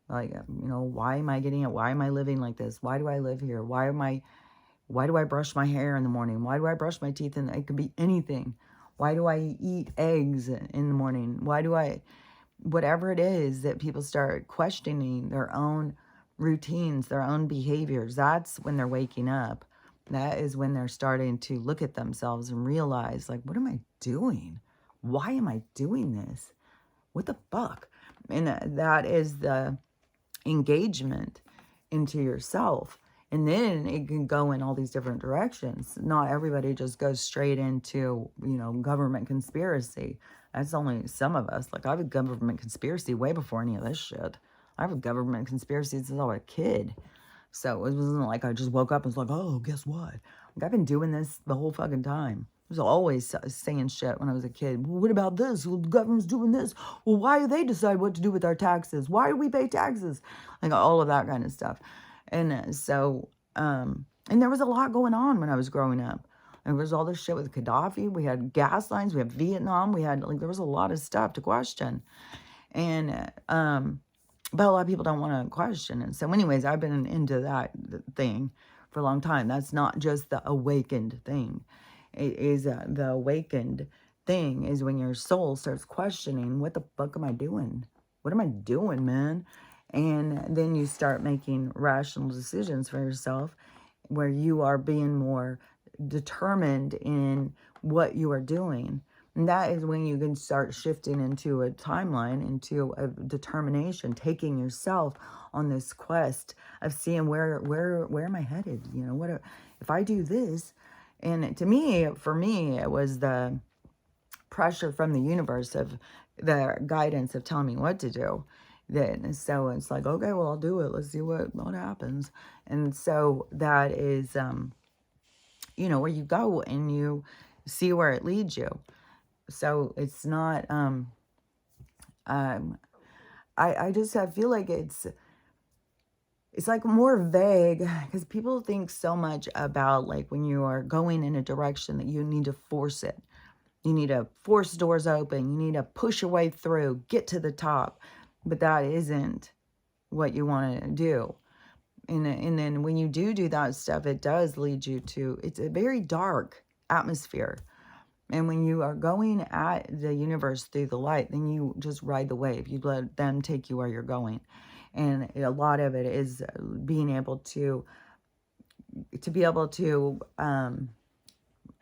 Like, why am I getting it? Why am I living like this? Why do I live here? Why do I brush my hair in the morning? Why do I brush my teeth? And it could be anything. Why do I eat eggs in the morning? Whatever it is that people start questioning their own routines, their own behaviors, that's when they're waking up. That is when they're starting to look at themselves and realize, like, what am I doing? Why am I doing this? What the fuck? And that is the engagement into yourself. And then it can go in all these different directions. Not everybody just goes straight into, government conspiracy. That's only some of us. Like, I have a government conspiracy way before any of this shit. I have a government conspiracy since I was a kid. So it wasn't like I just woke up and was like, oh, guess what? Like, I've been doing this the whole fucking time. I was always saying shit when I was a kid. Well, what about this? Well, the government's doing this. Well, why do they decide what to do with our taxes? Why do we pay taxes? Like, all of that kind of stuff. And so, and there was a lot going on when I was growing up. There was all this shit with Gaddafi. We had gas lines. We had Vietnam. We had, there was a lot of stuff to question. And, but a lot of people don't want to question it. So anyways, I've been into that thing for a long time. That's not just the awakened thing. It is the awakened thing is when your soul starts questioning, what the fuck am I doing? What am I doing, man? And then you start making rational decisions for yourself, where you are being more determined in what you are doing. And that is when you can start shifting into a timeline, into a determination, taking yourself on this quest of seeing where am I headed? If I do this? And for me, it was the pressure from the universe of the guidance of telling me what to do. So it's like, okay, well, I'll do it. Let's see what happens. And so that is, where you go and you see where it leads you. So it's not, um, I feel like it's like more vague because people think so much about like when you are going in a direction that you need to force it. You need to force doors open. You need to push your way through, get to the top. But that isn't what you want to do. And then when you do that stuff, it does lead you to, it's a very dark atmosphere. And when you are going at the universe through the light, then you just ride the wave. You let them take you where you're going. And a lot of it is being able to be able to, I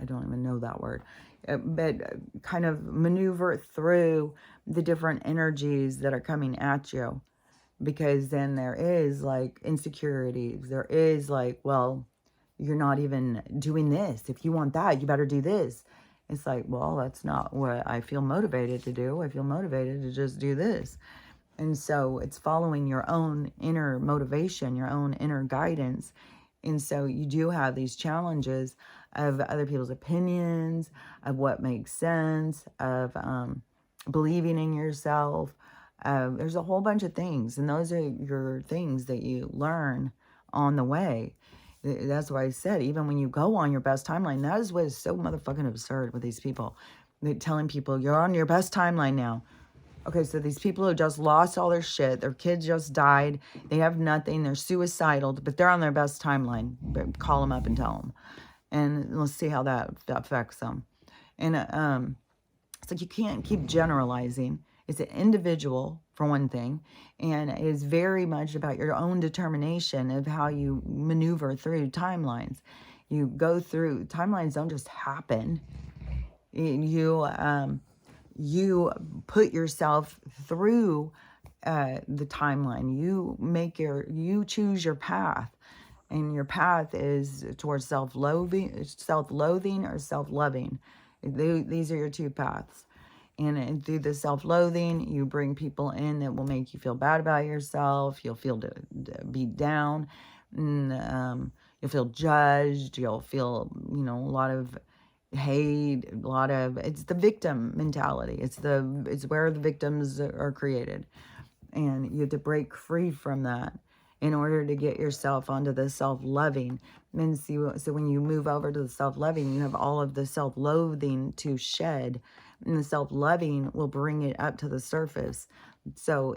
don't even know that word, but kind of maneuver through the different energies that are coming at you. Because then there is like insecurities. There is like, well, you're not even doing this. If you want that, you better do this. It's like, well, that's not what I feel motivated to do. I feel motivated to just do this. And so it's following your own inner motivation, your own inner guidance. And so you do have these challenges of other people's opinions, of what makes sense, of believing in yourself. There's a whole bunch of things, and those are your things that you learn on the way. That's why I said, even when you go on your best timeline, that is what is so motherfucking absurd with these people. They're telling people, you're on your best timeline now. Okay, so these people who just lost all their shit, their kids just died, they have nothing, they're suicidal, but they're on their best timeline. Call them up and tell them. And let's see how that affects them. And it's like you can't keep generalizing. It's an individual, for one thing, and it is very much about your own determination of how you maneuver through timelines. You go through, timelines don't just happen. You put yourself through the timeline. You choose your path, and your path is towards self-loathing or self-loving. These are your two paths. And through the self-loathing, you bring people in that will make you feel bad about yourself. You'll feel beat down. And, you'll feel judged. You'll feel, a lot of hate, it's the victim mentality. It's where the victims are created. And you have to break free from that in order to get yourself onto the self-loving. And so when you move over to the self-loving, you have all of the self-loathing to shed. And the self-loving will bring it up to the surface. So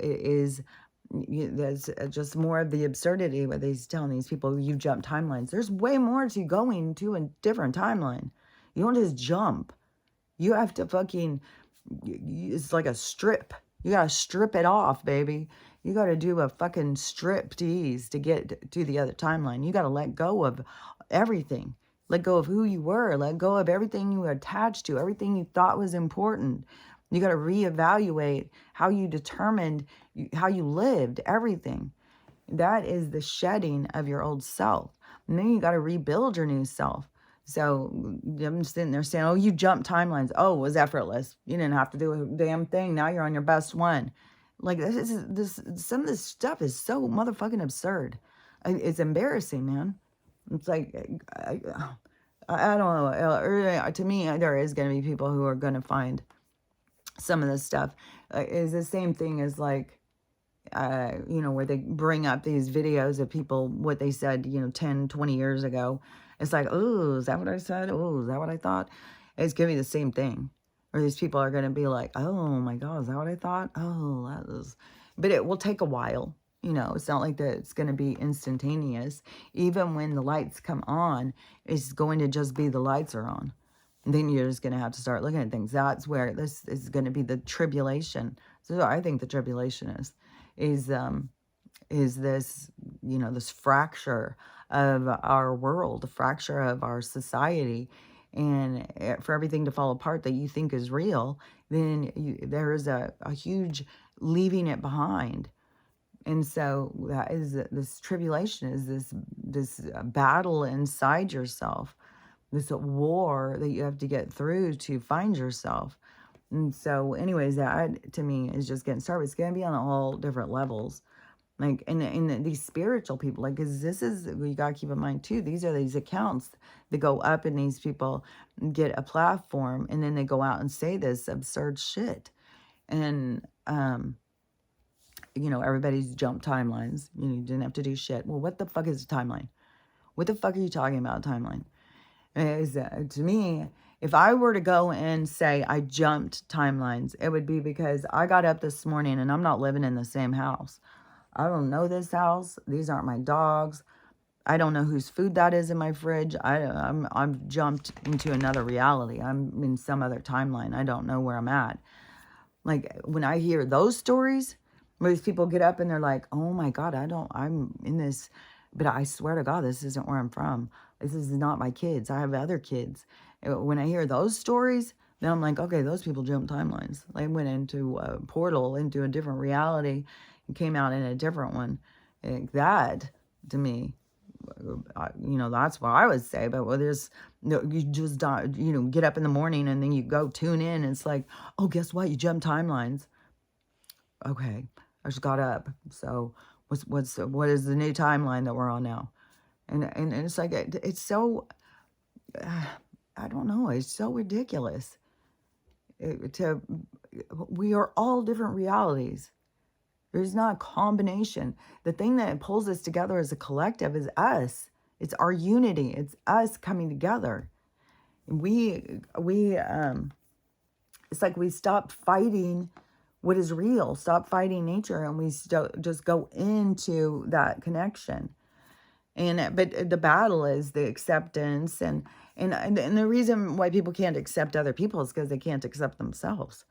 there's just more of the absurdity what he's telling these people. You jump timelines. There's way more to going to a different timeline. You don't just jump. You have to fucking, it's like a strip. You gotta strip it off, baby. You gotta do a fucking strip tease to get to the other timeline. You gotta let go of everything. Let go of who you were. Let go of everything you were attached to, everything you thought was important. You got to reevaluate how you determined, how you lived, everything. That is the shedding of your old self. And then you got to rebuild your new self. So I'm sitting there saying, oh, you jumped timelines. Oh, it was effortless. You didn't have to do a damn thing. Now you're on your best one. Like some of this stuff is so motherfucking absurd. It's embarrassing, man. It's like, I don't know. To me, there is going to be people who are going to find some of this stuff is the same thing as like, where they bring up these videos of people, what they said, 10, 20 years ago. It's like, oh, is that what I said? Oh, is that what I thought? It's going to be the same thing. Or these people are going to be like, oh my God, is that what I thought? Oh, that is, but it will take a while. It's not like that it's going to be instantaneous. Even when the lights come on, it's going to just be the lights are on. And then you're just going to have to start looking at things. That's where this is going to be the tribulation. So I think the tribulation is this, this fracture of our world, the fracture of our society. And for everything to fall apart that you think is real, then there is a huge leaving it behind. And so that is this tribulation is this battle inside yourself, this war that you have to get through to find yourself. And so anyways, that to me is just getting started. It's going to be on all different levels. Like, and these spiritual people, like, cause this is, you gotta keep in mind too, these are these accounts that go up and these people get a platform and then they go out and say this absurd shit. And, everybody's jumped timelines. You didn't have to do shit. Well, what the fuck is a timeline? What the fuck are you talking about, timeline? To me, if I were to go and say I jumped timelines, it would be because I got up this morning and I'm not living in the same house. I don't know this house. These aren't my dogs. I don't know whose food that is in my fridge. I'm jumped into another reality. I'm in some other timeline. I don't know where I'm at. Like, when I hear those stories where these people get up and they're like, oh my God, I'm in this, but I swear to God, this isn't where I'm from. This is not my kids. I have other kids. When I hear those stories, then I'm like, okay, those people jumped timelines. They went into a portal, into a different reality, and came out in a different one. Like that, to me, that's what I would say. But you just don't, get up in the morning and then you go tune in and it's like, oh, guess what? You jumped timelines. Okay, I just got up. So what is the new timeline that we're on now? And it's like, it's so, I don't know. It's so ridiculous. We are all different realities. There's not a combination. The thing that pulls us together as a collective is us. It's our unity. It's us coming together. It's like we stop fighting what is real, stop fighting nature, and we just go into that connection. But the battle is the acceptance, and the reason why people can't accept other people is because they can't accept themselves,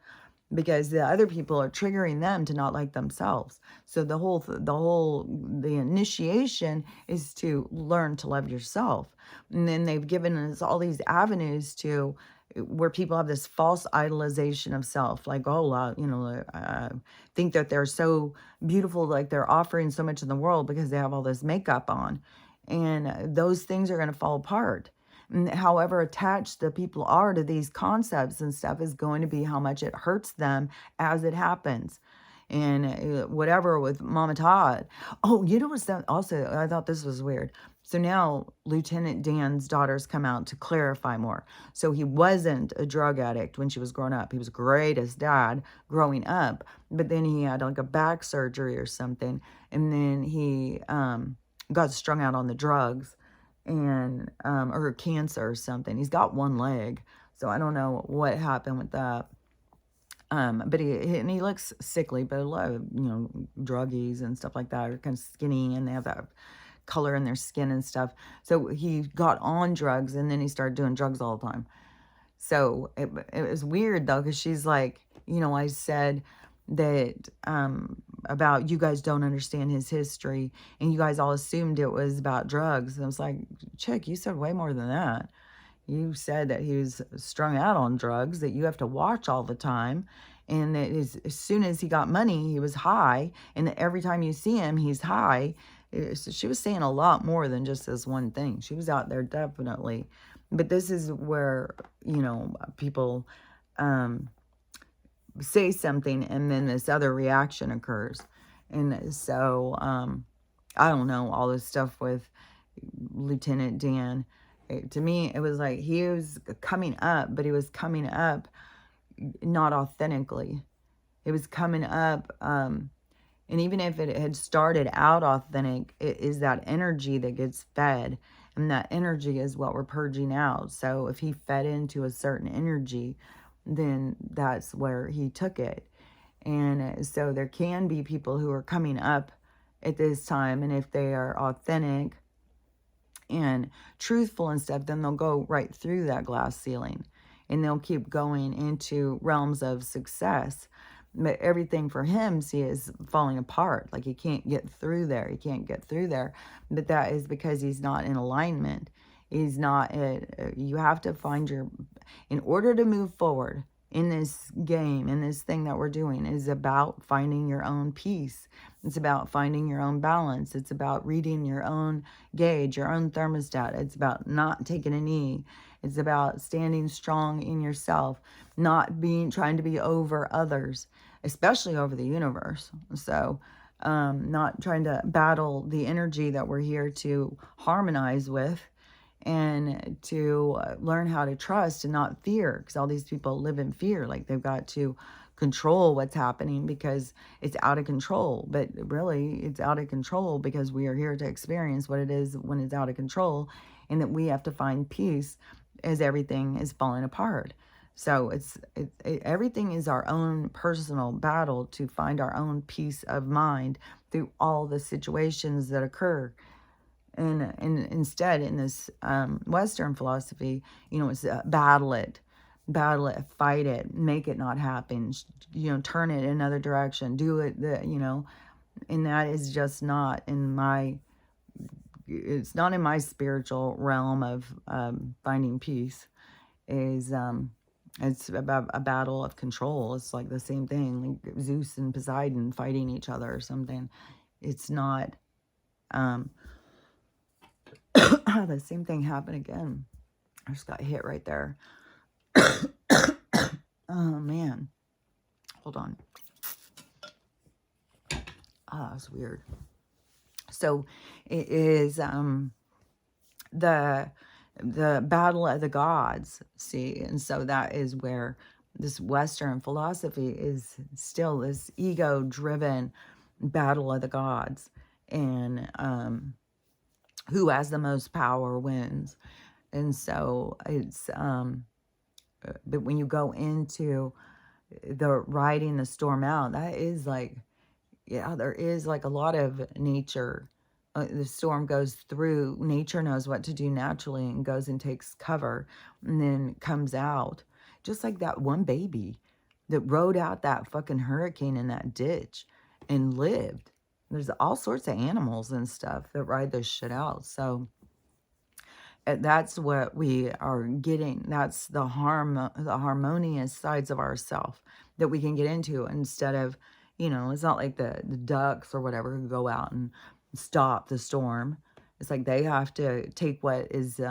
because the other people are triggering them to not like themselves. So the initiation is to learn to love yourself. And then they've given us all these avenues to where people have this false idolization of self, like, think that they're so beautiful, like they're offering so much in the world because they have all this makeup on, and those things are going to fall apart. And however attached the people are to these concepts and stuff is going to be how much it hurts them as it happens. And whatever with Mama Todd. Oh, what's that? Also, I thought this was weird. So now Lieutenant Dan's daughters come out to clarify more. So he wasn't a drug addict when she was growing up. He was great as dad growing up, but then he had like a back surgery or something, and then he got strung out on the drugs, and or cancer or something. He's got one leg, so I don't know what happened with that. But he looks sickly, but a lot of, druggies and stuff like that are kind of skinny and they have that color in their skin and stuff. So he got on drugs and then he started doing drugs all the time. So it was weird though, because she's like, I said that about you guys don't understand his history and you guys all assumed it was about drugs. And I was like, chick, you said way more than that. You said that he was strung out on drugs, that you have to watch all the time, and that as soon as he got money, he was high, and that every time you see him, he's high. She was saying a lot more than just this one thing. She was out there definitely. But this is where, people say something and then this other reaction occurs. And so, I don't know, all this stuff with Lieutenant Dan. To me, it was like he was coming up, but he was coming up not authentically. It was coming up, and even if it had started out authentic, it is that energy that gets fed, and that energy is what we're purging out. So if he fed into a certain energy, then that's where he took it. And so there can be people who are coming up at this time, and if they are authentic and truthful and stuff, then they'll go right through that glass ceiling and they'll keep going into realms of success. But everything for him, see, is falling apart. Like he can't get through there. He can't get through there. But that is because he's not in alignment. He's not, you have to find in order to move forward in this game, in this thing that we're doing, is about finding your own peace. It's about finding your own balance. It's about reading your own gauge, your own thermostat. It's about not taking a knee. It's about standing strong in yourself, not trying to be over others, especially over the universe. So not trying to battle the energy that we're here to harmonize with, and to learn how to trust and not fear, because all these people live in fear, like they've got to control what's happening because it's out of control. But really, it's out of control because we are here to experience what it is when it's out of control, and that we have to find peace as everything is falling apart. So everything is our own personal battle to find our own peace of mind through all the situations that occur. And instead, in this Western philosophy, it's battle it, fight it, make it not happen, turn it in another direction, do it, and that is just not in my, it's not in my spiritual realm of finding peace. It's about a battle of control. It's like the same thing, like Zeus and Poseidon fighting each other or something. It's not, the same thing happened again. I just got hit right there. Oh, man. Hold on. Oh, that's weird. So it is the battle of the gods, see? And so that is where this Western philosophy is still this ego-driven battle of the gods. And who has the most power wins. And so it's, but when you go into the riding the storm out, that is like, yeah, there is like a lot of nature. The storm goes through, nature knows what to do naturally and goes and takes cover and then comes out. Just like that one baby that rode out that fucking hurricane in that ditch and lived. There's all sorts of animals and stuff that ride this shit out. So that's what we are getting. That's the harmonious sides of ourself that we can get into, instead of, it's not like the ducks or whatever who go out and stop the storm. It's like they have to take what is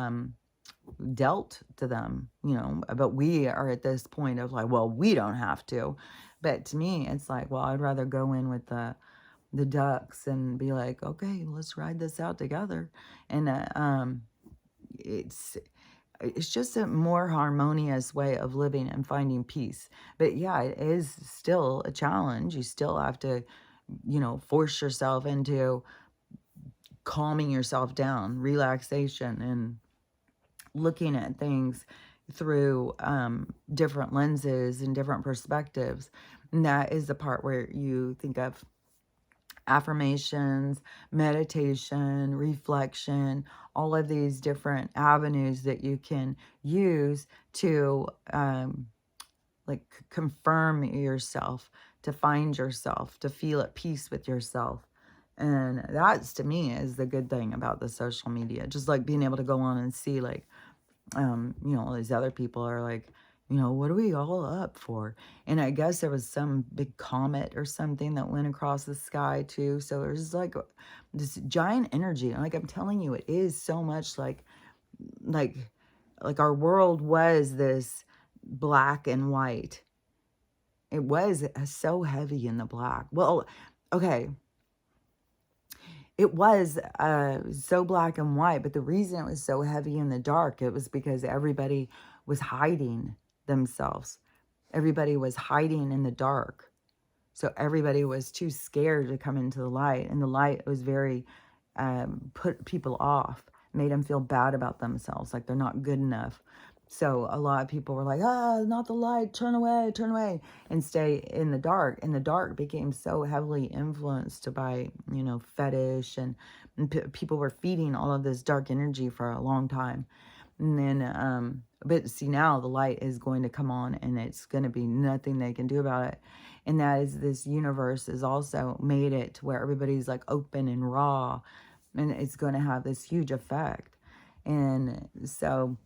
dealt to them, but we are at this point of like, well, we don't have to. But to me, it's like, well, I'd rather go in with the ducks and be like, okay, let's ride this out together. And it's just a more harmonious way of living and finding peace. But yeah, it is still a challenge. You still have to, force yourself into calming yourself down, relaxation, and looking at things through different lenses and different perspectives. And that is the part where you think of affirmations, meditation, reflection, all of these different avenues that you can use to like confirm yourself, to find yourself, to feel at peace with yourself. And that's, to me, is the good thing about the social media. Just like being able to go on and see, like, all these other people are like, what are we all up for? And I guess there was some big comet or something that went across the sky too. So there's like this giant energy. And like I'm telling you, it is so much like our world was this black and white. It was so heavy in the black. Well, okay. It was so black and white, but the reason it was so heavy in the dark, it was because everybody was hiding themselves. Everybody was hiding in the dark. So everybody was too scared to come into the light. And the light was very, put people off, made them feel bad about themselves, like they're not good enough. So a lot of people were like, not the light, turn away, and stay in the dark. And the dark became so heavily influenced by, fetish, and people were feeding all of this dark energy for a long time. And then, but see, now the light is going to come on, and it's going to be nothing they can do about it. And that is, this universe has also made it to where everybody's like open and raw, and it's going to have this huge effect. And so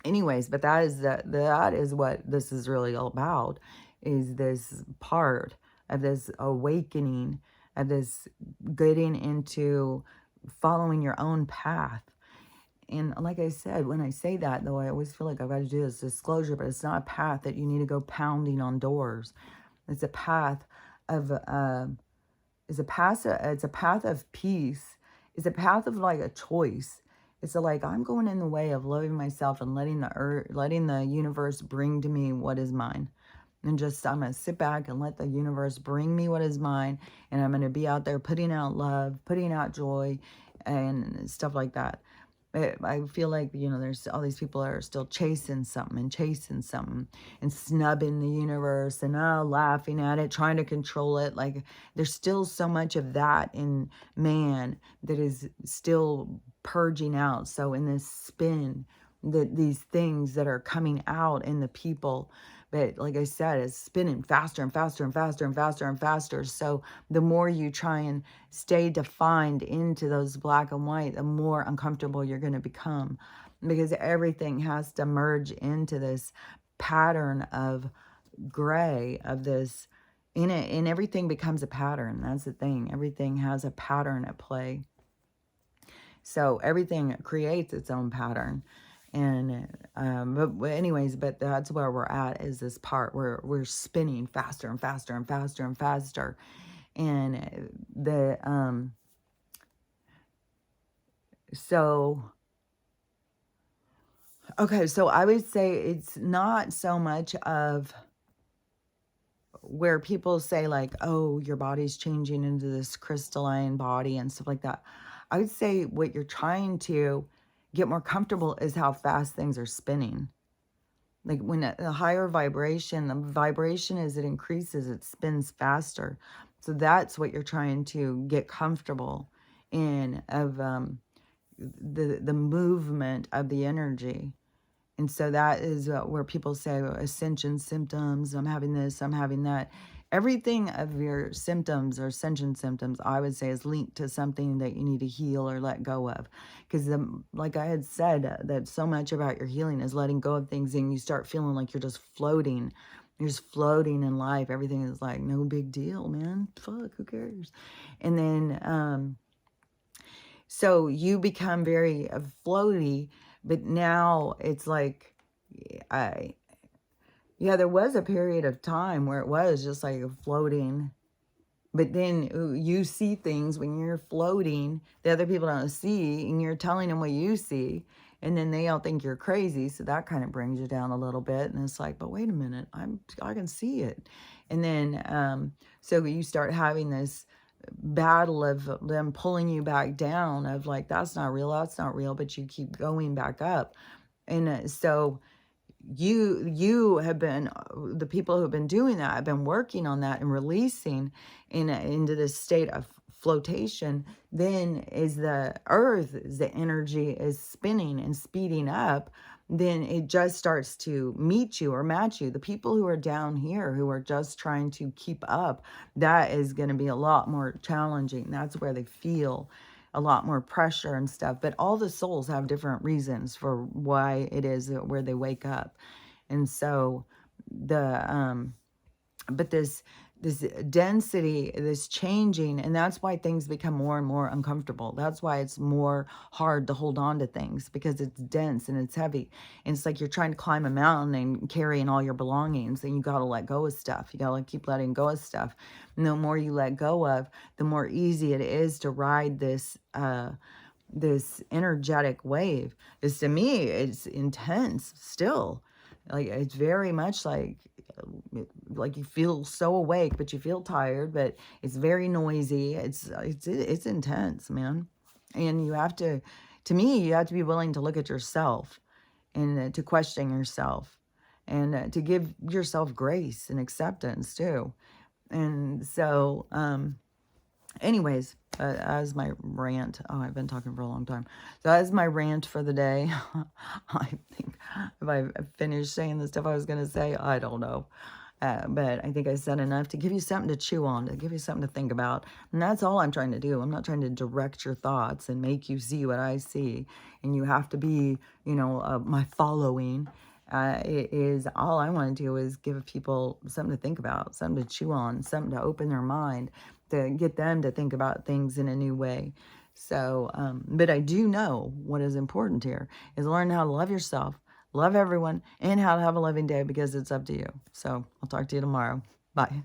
anyways, but that is what this is really all about, is this part of this awakening, of this getting into following your own path. And like I said, when I say that, though, I always feel like I've got to do this disclosure, but it's not a path that you need to go pounding on doors. It's a path of is a path. It's a path of peace. It's a path of like a choice. It's a, like, I'm going in the way of loving myself and letting the earth, letting the universe bring to me what is mine. And just, I'm going to sit back and let the universe bring me what is mine. And I'm going to be out there putting out love, putting out joy, and stuff like that. I feel like, you know, there's all these people that are still chasing something and snubbing the universe and laughing at it, trying to control it. Like, there's still so much of that in man that is still purging out. So in this spin, these things that are coming out in the people, but like I said, it's spinning faster and faster and faster and faster and faster. So the more you try and stay defined into those black and white, the more uncomfortable you're going to become, because everything has to merge into this pattern of gray, of this in it, and everything becomes a pattern. That's the thing. Everything has a pattern at play. So everything creates its own pattern. And but anyways, but that's where we're at, is this part where we're spinning faster and faster and faster and faster. And so okay, so I would say it's not so much of where people say like, oh, your body's changing into this crystalline body and stuff like that. I would say what you're trying to get more comfortable is how fast things are spinning. Like, when a higher vibration, the vibration, as it increases, it spins faster. So that's what you're trying to get comfortable in, of the movement of the energy. And so that is where people say, well, ascension symptoms, I'm having this, I'm having that. Everything of your symptoms or ascension symptoms, I would say, is linked to something that you need to heal or let go of. Because like I had said, that so much about your healing is letting go of things, and you start feeling like you're just floating. You're just floating in life. Everything is like, no big deal, man. Fuck, who cares? And then, so you become very floaty. But now it's like, yeah, there was a period of time where it was just like floating. But then you see things when you're floating that other people don't see, and you're telling them what you see, and then they all think you're crazy. So that kind of brings you down a little bit. And it's like, but wait a minute, I can see it. And then, so you start having this battle of them pulling you back down, of like, that's not real, but you keep going back up. And so you have been, the people who have been doing that have been working on that and releasing into this state of flotation. Then is the earth, the energy is spinning and speeding up, then it just starts to meet you or match you. The people who are down here, who are just trying to keep up, that is going to be a lot more challenging. That's where they feel a lot more pressure and stuff. But all the souls have different reasons for why it is where they wake up. And so but this density, this changing, and that's why things become more and more uncomfortable. That's why it's more hard to hold on to things, because it's dense and it's heavy. And it's like you're trying to climb a mountain and carrying all your belongings, and you got to let go of stuff. You got to keep letting go of stuff. And the more you let go of, the more easy it is to ride this this energetic wave. Because to me, it's intense still. Like, it's very much like you feel so awake, but you feel tired, but it's very noisy. It's intense, man. And you have to me, you have to be willing to look at yourself, and to question yourself, and to give yourself grace and acceptance too. And so, anyways, as my rant, oh, I've been talking for a long time. So as my rant for the day, I think if I finished saying the stuff I was going to say, I don't know. But I think I said enough to give you something to chew on, to give you something to think about. And that's all I'm trying to do. I'm not trying to direct your thoughts and make you see what I see. And you have to be, you know, my following. It is, all I want to do is give people something to think about, something to chew on, something to open their mind, to get them to think about things in a new way. So, but I do know what is important here is learn how to love yourself, love everyone, and how to have a loving day, because it's up to you. So I'll talk to you tomorrow. Bye.